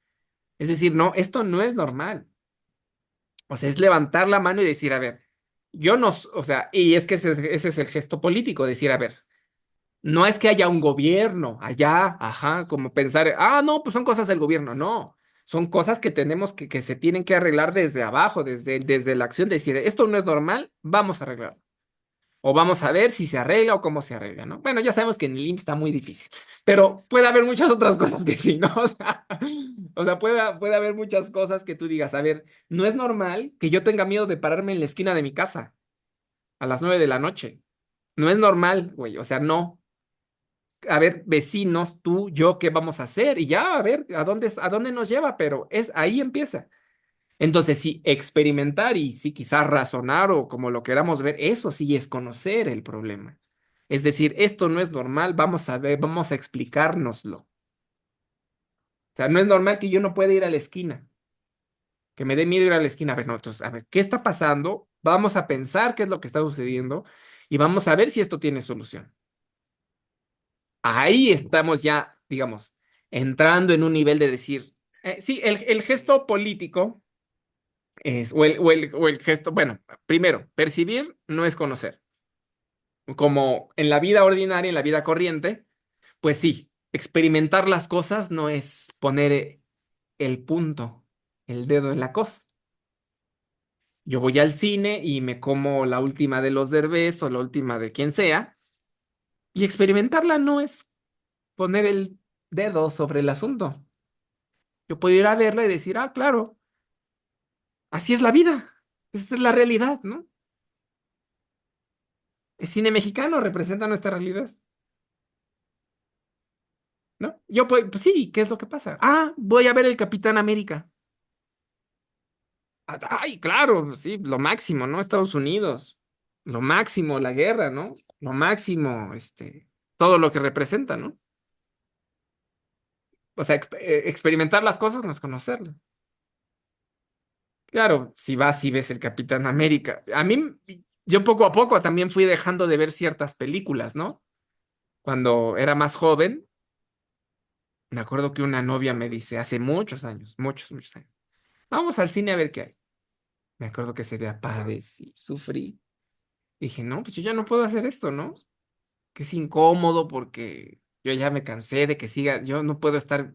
Es decir, no, esto no es normal. O sea, es levantar la mano y decir, a ver, yo no, o sea, y es que ese es el gesto político, decir, a ver, no es que haya un gobierno allá, ajá, como pensar, ah, no, pues son cosas del gobierno, no, son cosas que tenemos que se tienen que arreglar desde abajo, desde la acción, decir, esto no es normal, vamos a arreglarlo. O vamos a ver si se arregla o cómo se arregla, ¿no? Bueno, ya sabemos que en el IMSS está muy difícil, pero puede haber muchas otras cosas que sí, ¿no? O sea, puede haber muchas cosas que tú digas, a ver, no es normal que yo tenga miedo de pararme en la esquina de mi casa a las 9 de la noche. No es normal, güey, o sea, no. A ver, vecinos, tú, yo, ¿qué vamos a hacer? Y ya, a ver, ¿a dónde nos lleva? Pero ahí empieza. Entonces, sí, experimentar y sí, quizás razonar o como lo queramos ver, eso sí es conocer el problema. Es decir, esto no es normal, vamos a ver, vamos a explicárnoslo. O sea, no es normal que yo no pueda ir a la esquina, que me dé miedo ir a la esquina. A ver, no, entonces, a ver, ¿qué está pasando? Vamos a pensar qué es lo que está sucediendo y vamos a ver si esto tiene solución. Ahí estamos ya, digamos, entrando en un nivel de decir, Sí, el gesto político o el gesto, bueno, primero, percibir no es conocer. Como en la vida ordinaria, en la vida corriente, pues sí, experimentar las cosas no es poner el punto, el dedo en la cosa. Yo voy al cine y me como la última de los Derbez o la última de quien sea, y experimentarla no es poner el dedo sobre el asunto. Yo puedo ir a verla y decir, ah, claro, así es la vida, esta es la realidad, ¿no? El cine mexicano representa nuestra realidad, ¿no? Yo, pues sí, ¿qué es lo que pasa? Ah, voy a ver el Capitán América. Ay, claro, sí, lo máximo, ¿no? Estados Unidos, lo máximo, la guerra, ¿no? Lo máximo, todo lo que representa, ¿no? O sea, experimentar las cosas no es conocerlo. Claro, si vas y ves el Capitán América. Yo poco a poco también fui dejando de ver ciertas películas, ¿no? Cuando era más joven, me acuerdo que una novia me dice, hace muchos años, muchos, muchos años, vamos al cine a ver qué hay. Me acuerdo que ese día padecí, sufrí. Dije, no, pues yo ya no puedo hacer esto, ¿no? Que es incómodo porque yo ya me cansé de que siga, yo no puedo estar,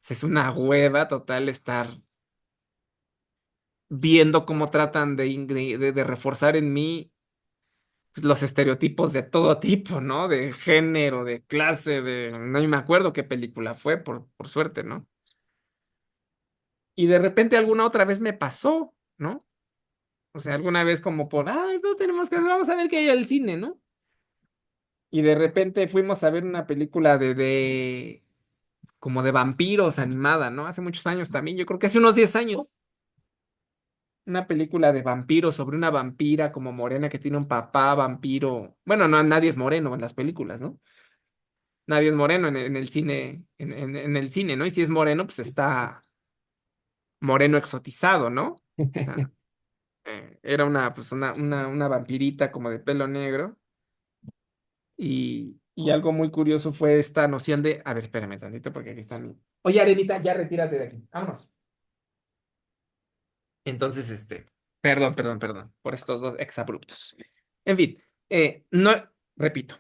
es una hueva total estar viendo cómo tratan de reforzar en mí pues, los estereotipos de todo tipo, ¿no? De género, de clase, no me acuerdo qué película fue, por suerte, ¿no? Y de repente alguna otra vez me pasó, ¿no? O sea, alguna vez como ay, no tenemos que, vamos a ver qué hay al cine, ¿no? Y de repente fuimos a ver una película como de vampiros animada, ¿no? Hace muchos años también, yo creo que hace unos 10 años. Una película de vampiros sobre una vampira como morena que tiene un papá vampiro. Bueno, no, nadie es moreno en las películas, ¿no? Nadie es moreno en el cine, en el cine, ¿no? Y si es moreno, pues está moreno exotizado, ¿no? O sea, era pues una vampirita como de pelo negro. Y algo muy curioso fue esta noción de, a ver, espérame tantito porque aquí están. Oye, Arenita, ya retírate de aquí. Vámonos. Entonces, perdón, por estos dos exabruptos. En fin, no, repito,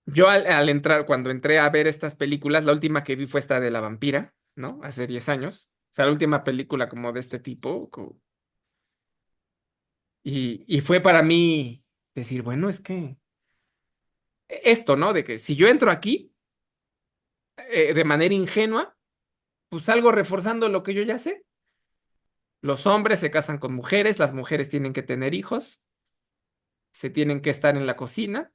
yo al entrar, cuando entré a ver estas películas, la última que vi fue esta de la vampira, ¿no? Hace 10 años. O sea, la última película como de este tipo. Y fue para mí decir, bueno, es que esto, ¿no? De que si yo entro aquí de manera ingenua, pues salgo reforzando lo que yo ya sé. Los hombres se casan con mujeres, las mujeres tienen que tener hijos, se tienen que estar en la cocina.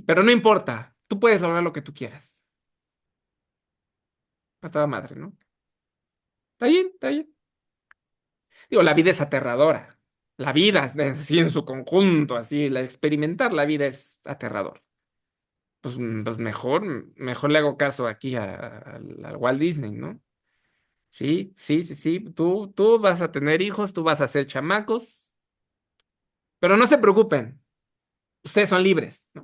Pero no importa, tú puedes lograr lo que tú quieras. A toda madre, ¿no? Está bien, está bien. Digo, la vida es aterradora. La vida, así en su conjunto, así, experimentar la vida es aterrador. Pues mejor le hago caso aquí al Walt Disney, ¿no? Sí, sí, sí, sí. Tú vas a tener hijos, tú vas a ser chamacos, pero no se preocupen. Ustedes son libres, ¿no?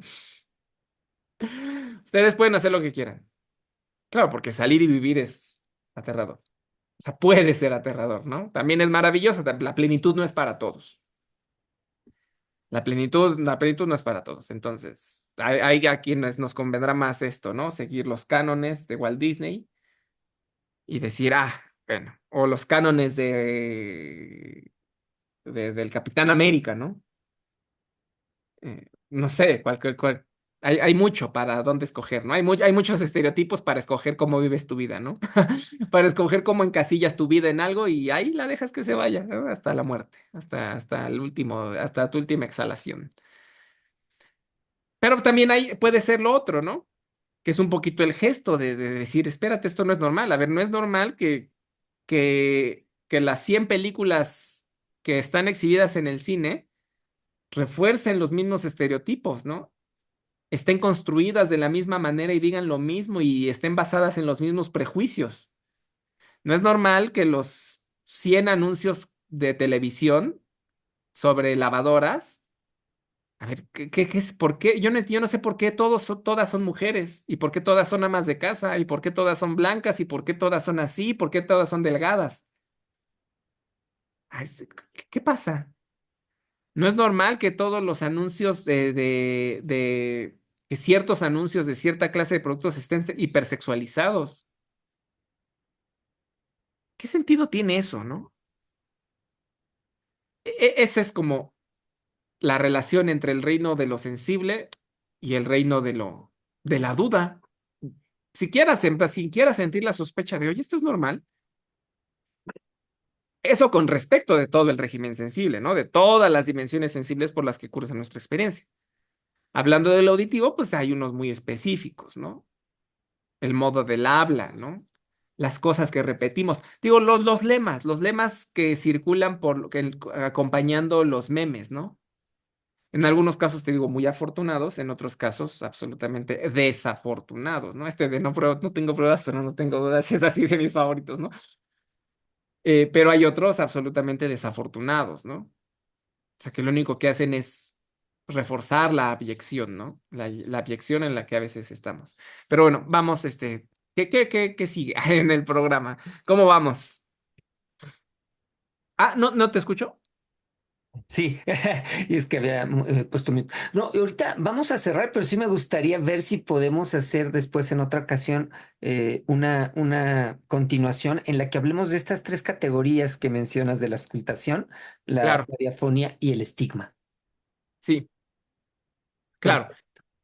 Ustedes pueden hacer lo que quieran. Claro, porque salir y vivir es aterrador. O sea, puede ser aterrador, ¿no? También es maravilloso. La plenitud no es para todos. La plenitud no es para todos. Entonces, hay a quienes nos convendrá más esto, ¿no? Seguir los cánones de Walt Disney y decir, bueno, o los cánones del Capitán América, ¿no? No sé, hay mucho para dónde escoger, ¿no? Hay muchos estereotipos para escoger cómo vives tu vida, ¿no? Para escoger cómo encasillas tu vida en algo y ahí la dejas que se vaya, ¿no? Hasta la muerte, hasta el último, hasta tu última exhalación. Pero también puede ser lo otro, ¿no? Que es un poquito el gesto de decir, espérate, esto no es normal. A ver, no es normal que las 100 películas que están exhibidas en el cine refuercen los mismos estereotipos, ¿no? Estén construidas de la misma manera y digan lo mismo y estén basadas en los mismos prejuicios. No es normal que los 100 anuncios de televisión sobre lavadoras A ver, ¿qué es? ¿Por qué? Yo no sé por qué todas son mujeres, y por qué todas son amas de casa, y por qué todas son blancas, y por qué todas son así, por qué todas son delgadas. Ay, ¿qué pasa? No es normal que todos los anuncios que ciertos anuncios de cierta clase de productos estén hipersexualizados. ¿Qué sentido tiene eso, no? Esa es como la relación entre el reino de lo sensible y el reino de la duda. Si quieras sentir la sospecha de, oye, esto es normal. Eso con respecto de todo el régimen sensible, ¿no? De todas las dimensiones sensibles por las que cursa nuestra experiencia. Hablando del auditivo, pues hay unos muy específicos, ¿no? El modo del habla, ¿no? Las cosas que repetimos. Digo, los lemas que circulan acompañando los memes, ¿no? En algunos casos te digo muy afortunados, en otros casos absolutamente desafortunados, ¿no? Este de no tengo pruebas, pero no tengo dudas, es así de mis favoritos, ¿no? Pero hay otros absolutamente desafortunados, ¿no? O sea, que lo único que hacen es reforzar la abyección, ¿no? La abyección en la que a veces estamos. Pero bueno, vamos, ¿qué sigue en el programa? ¿Cómo vamos? Ah, no te escucho. Sí, y es que había puesto mi... No, y ahorita vamos a cerrar, pero sí me gustaría ver si podemos hacer después en otra ocasión una continuación en la que hablemos de estas tres categorías que mencionas de la auscultación, Claro, la diafonía y el estigma. sí, claro.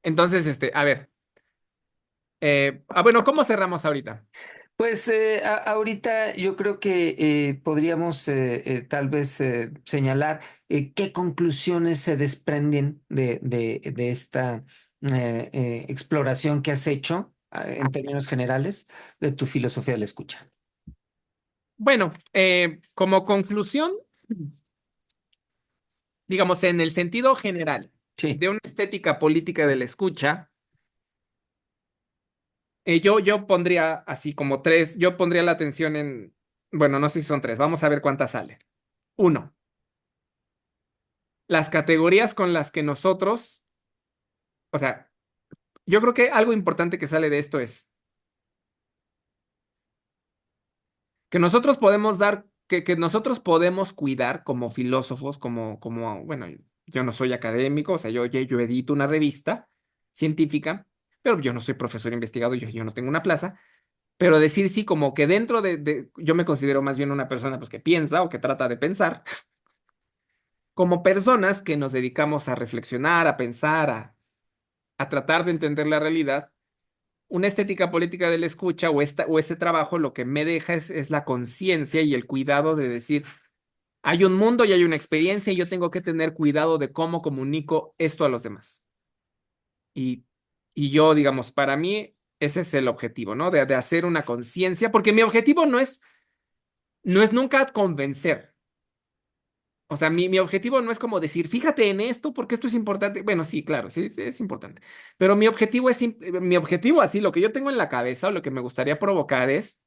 Entonces, a ver, bueno, ¿cómo cerramos ahorita? Pues ahorita yo creo que podríamos tal vez señalar qué conclusiones se desprenden de esta exploración que has hecho en términos generales de tu filosofía de la escucha. Bueno, como conclusión, digamos, en el sentido general Sí, de una estética política de la escucha, yo pondría así como tres, yo pondría la atención bueno, no sé si son tres, vamos a ver cuántas sale. Uno, las categorías con las que nosotros, o sea, yo creo que algo importante que sale de esto es que nosotros podemos que nosotros podemos cuidar como filósofos, bueno, yo no soy académico, o sea, yo edito una revista científica, pero yo no soy profesor investigador, yo no tengo una plaza, pero decir sí, como que dentro yo me considero más bien una persona pues que piensa o que trata de pensar, como personas que nos dedicamos a reflexionar, a pensar, a tratar de entender la realidad. Una estética política de la escucha o ese trabajo lo que me deja es la conciencia y el cuidado de decir, hay un mundo y hay una experiencia y yo tengo que tener cuidado de cómo comunico esto a los demás. Y, y yo, digamos, para mí ese es el objetivo, ¿no? De hacer una conciencia, porque mi objetivo no es nunca convencer. O sea, mi objetivo no es como decir, fíjate en esto porque esto es importante. Bueno, sí, claro, sí, sí, es importante. Pero mi objetivo así, lo que yo tengo en la cabeza o lo que me gustaría provocar es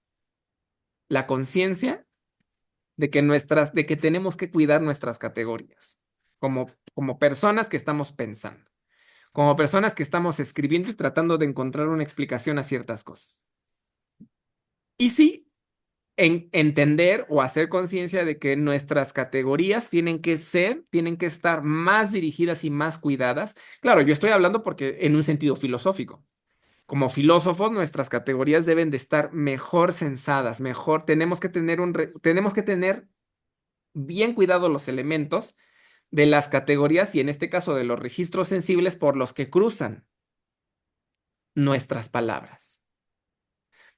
la conciencia de que tenemos que cuidar nuestras categorías como personas que estamos pensando, como personas que estamos escribiendo y tratando de encontrar una explicación a ciertas cosas. Y sí, entender o hacer conciencia de que nuestras categorías tienen que estar más dirigidas y más cuidadas. Claro, yo estoy hablando porque en un sentido filosófico. Como filósofos, nuestras categorías deben de estar mejor censadas, mejor, tenemos que tener bien cuidados los elementos de las categorías y en este caso de los registros sensibles por los que cruzan nuestras palabras.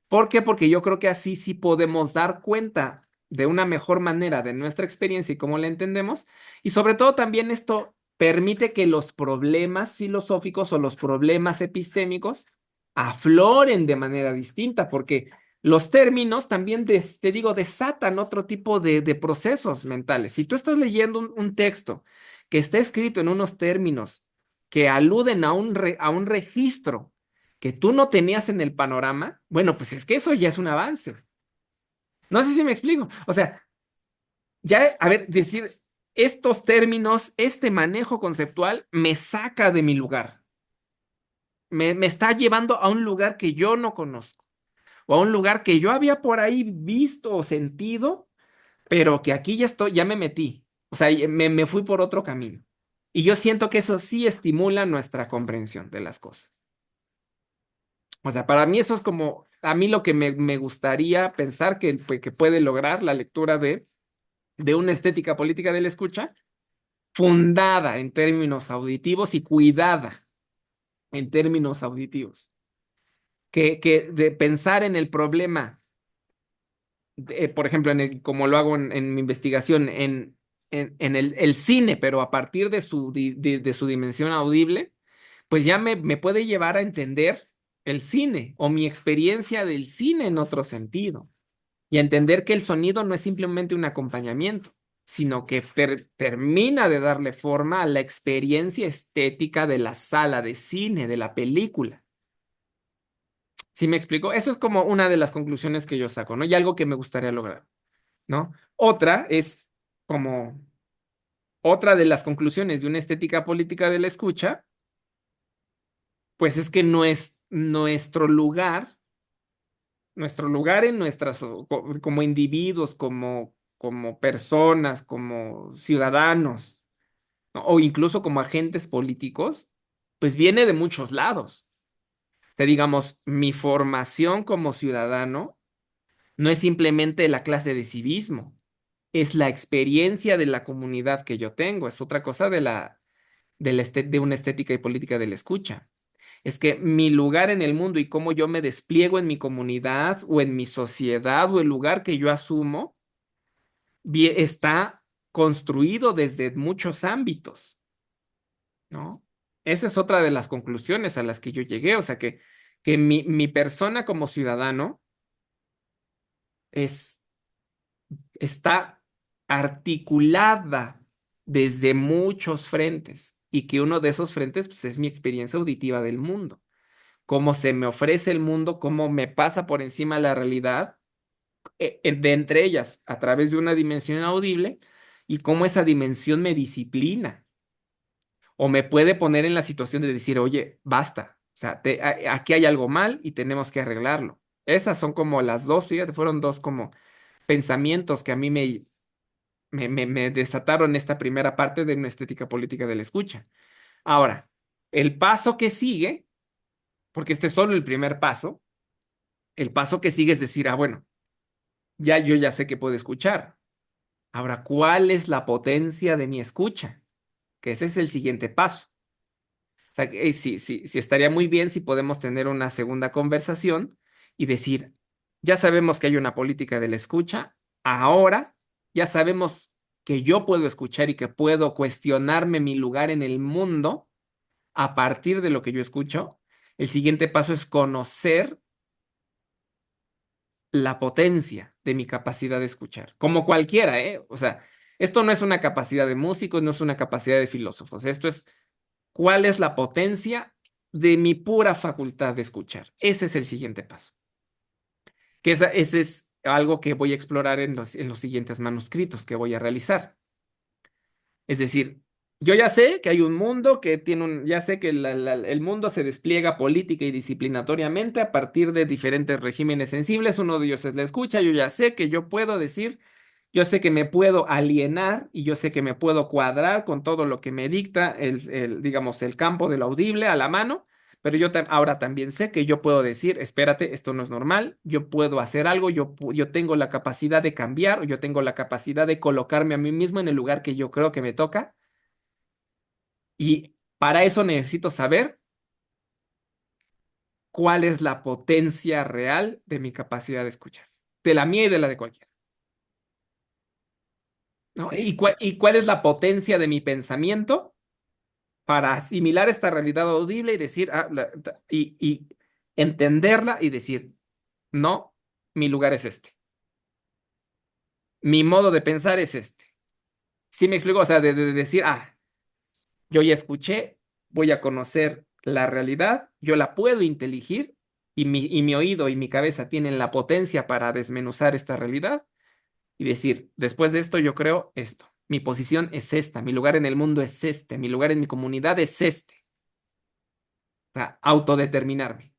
¿Por qué? Porque yo creo que así sí podemos dar cuenta de una mejor manera de nuestra experiencia y cómo la entendemos. Y sobre todo también esto permite que los problemas filosóficos o los problemas epistémicos afloren de manera distinta, porque los términos también, te digo, desatan otro tipo de procesos mentales. Si tú estás leyendo un texto que está escrito en unos términos que aluden a un registro, que tú no tenías en el panorama, bueno, pues es que eso ya es un avance. No sé si me explico. O sea, ya, a ver, decir, estos términos, este manejo conceptual me saca de mi lugar. Me está llevando a un lugar que yo no conozco o a un lugar que yo había por ahí visto o sentido, pero que aquí ya estoy, ya me metí. O sea, me fui por otro camino. Y yo siento que eso sí estimula nuestra comprensión de las cosas. O sea, para mí eso es como, a mí lo que me gustaría pensar que puede lograr la lectura de una estética política de la escucha, fundada en términos auditivos y cuidada en términos auditivos. Que de pensar en el problema, por ejemplo, como lo hago en mi investigación, en el cine, pero a partir de su dimensión audible, pues ya me puede llevar a entender el cine o mi experiencia del cine en otro sentido y a entender que el sonido no es simplemente un acompañamiento, sino que termina de darle forma a la experiencia estética de la sala de cine, de la película. ¿Sí me explico? Eso es como una de las conclusiones que yo saco, ¿no? Y algo que me gustaría lograr, ¿no? Otra es como otra de las conclusiones de una estética política de la escucha, pues es que no es nuestro lugar en como individuos, como personas, como ciudadanos, ¿no? O incluso como agentes políticos, pues viene de muchos lados. O sea, digamos, mi formación como ciudadano no es simplemente la clase de civismo, es la experiencia de la comunidad que yo tengo, es otra cosa de una estética y política de la escucha. Es que mi lugar en el mundo y cómo yo me despliego en mi comunidad o en mi sociedad o el lugar que yo asumo está construido desde muchos ámbitos, ¿no? Esa es otra de las conclusiones a las que yo llegué, o sea que mi persona como ciudadano es, está articulada desde muchos frentes y que uno de esos frentes pues, es mi experiencia auditiva del mundo, cómo se me ofrece el mundo, cómo me pasa por encima la realidad, de entre ellas a través de una dimensión audible y cómo esa dimensión me disciplina o me puede poner en la situación de decir, oye, basta, o sea, aquí hay algo mal y tenemos que arreglarlo. Esas son como las dos, fíjate, fueron dos como pensamientos que a mí me desataron esta primera parte de una estética política de la escucha. Ahora, el paso que sigue, porque este es solo el primer paso, el paso que sigue es decir, ah, bueno, yo ya sé que puedo escuchar. Ahora, ¿cuál es la potencia de mi escucha? Que ese es el siguiente paso. O sea, sí, sí, sí estaría muy bien si podemos tener una segunda conversación y decir, ya sabemos que hay una política de la escucha, ahora ya sabemos que yo puedo escuchar y que puedo cuestionarme mi lugar en el mundo a partir de lo que yo escucho. El siguiente paso es conocer la potencia de mi capacidad de escuchar, como cualquiera, ¿eh? O sea, esto no es una capacidad de músicos, no es una capacidad de filósofos, esto es cuál es la potencia de mi pura facultad de escuchar. Ese es el siguiente paso, que ese es algo que voy a explorar en los siguientes manuscritos que voy a realizar. Es decir, yo ya sé que hay un mundo que tiene ya sé que el mundo se despliega política y disciplinatoriamente a partir de diferentes regímenes sensibles. Uno de ellos es la escucha. Yo ya sé que yo puedo decir, yo sé que me puedo alienar y yo sé que me puedo cuadrar con todo lo que me dicta digamos, el campo de lo audible a la mano. Pero yo ahora también sé que yo puedo decir, espérate, esto no es normal, yo puedo hacer algo, yo tengo la capacidad de cambiar, yo tengo la capacidad de colocarme a mí mismo en el lugar que yo creo que me toca. Y para eso necesito saber cuál es la potencia real de mi capacidad de escuchar, de la mía y de la de cualquiera, ¿no? Sí, Y cuál es la potencia de mi pensamiento para asimilar esta realidad audible y decir, y entenderla y decir, no, mi lugar es este, mi modo de pensar es este. ¿Sí me explico? O sea, de decir, yo ya escuché, voy a conocer la realidad, yo la puedo inteligir y mi oído y mi cabeza tienen la potencia para desmenuzar esta realidad y decir, después de esto yo creo esto. mi posición es esta, mi lugar en el mundo es este, mi lugar en mi comunidad es este. O sea, autodeterminarme.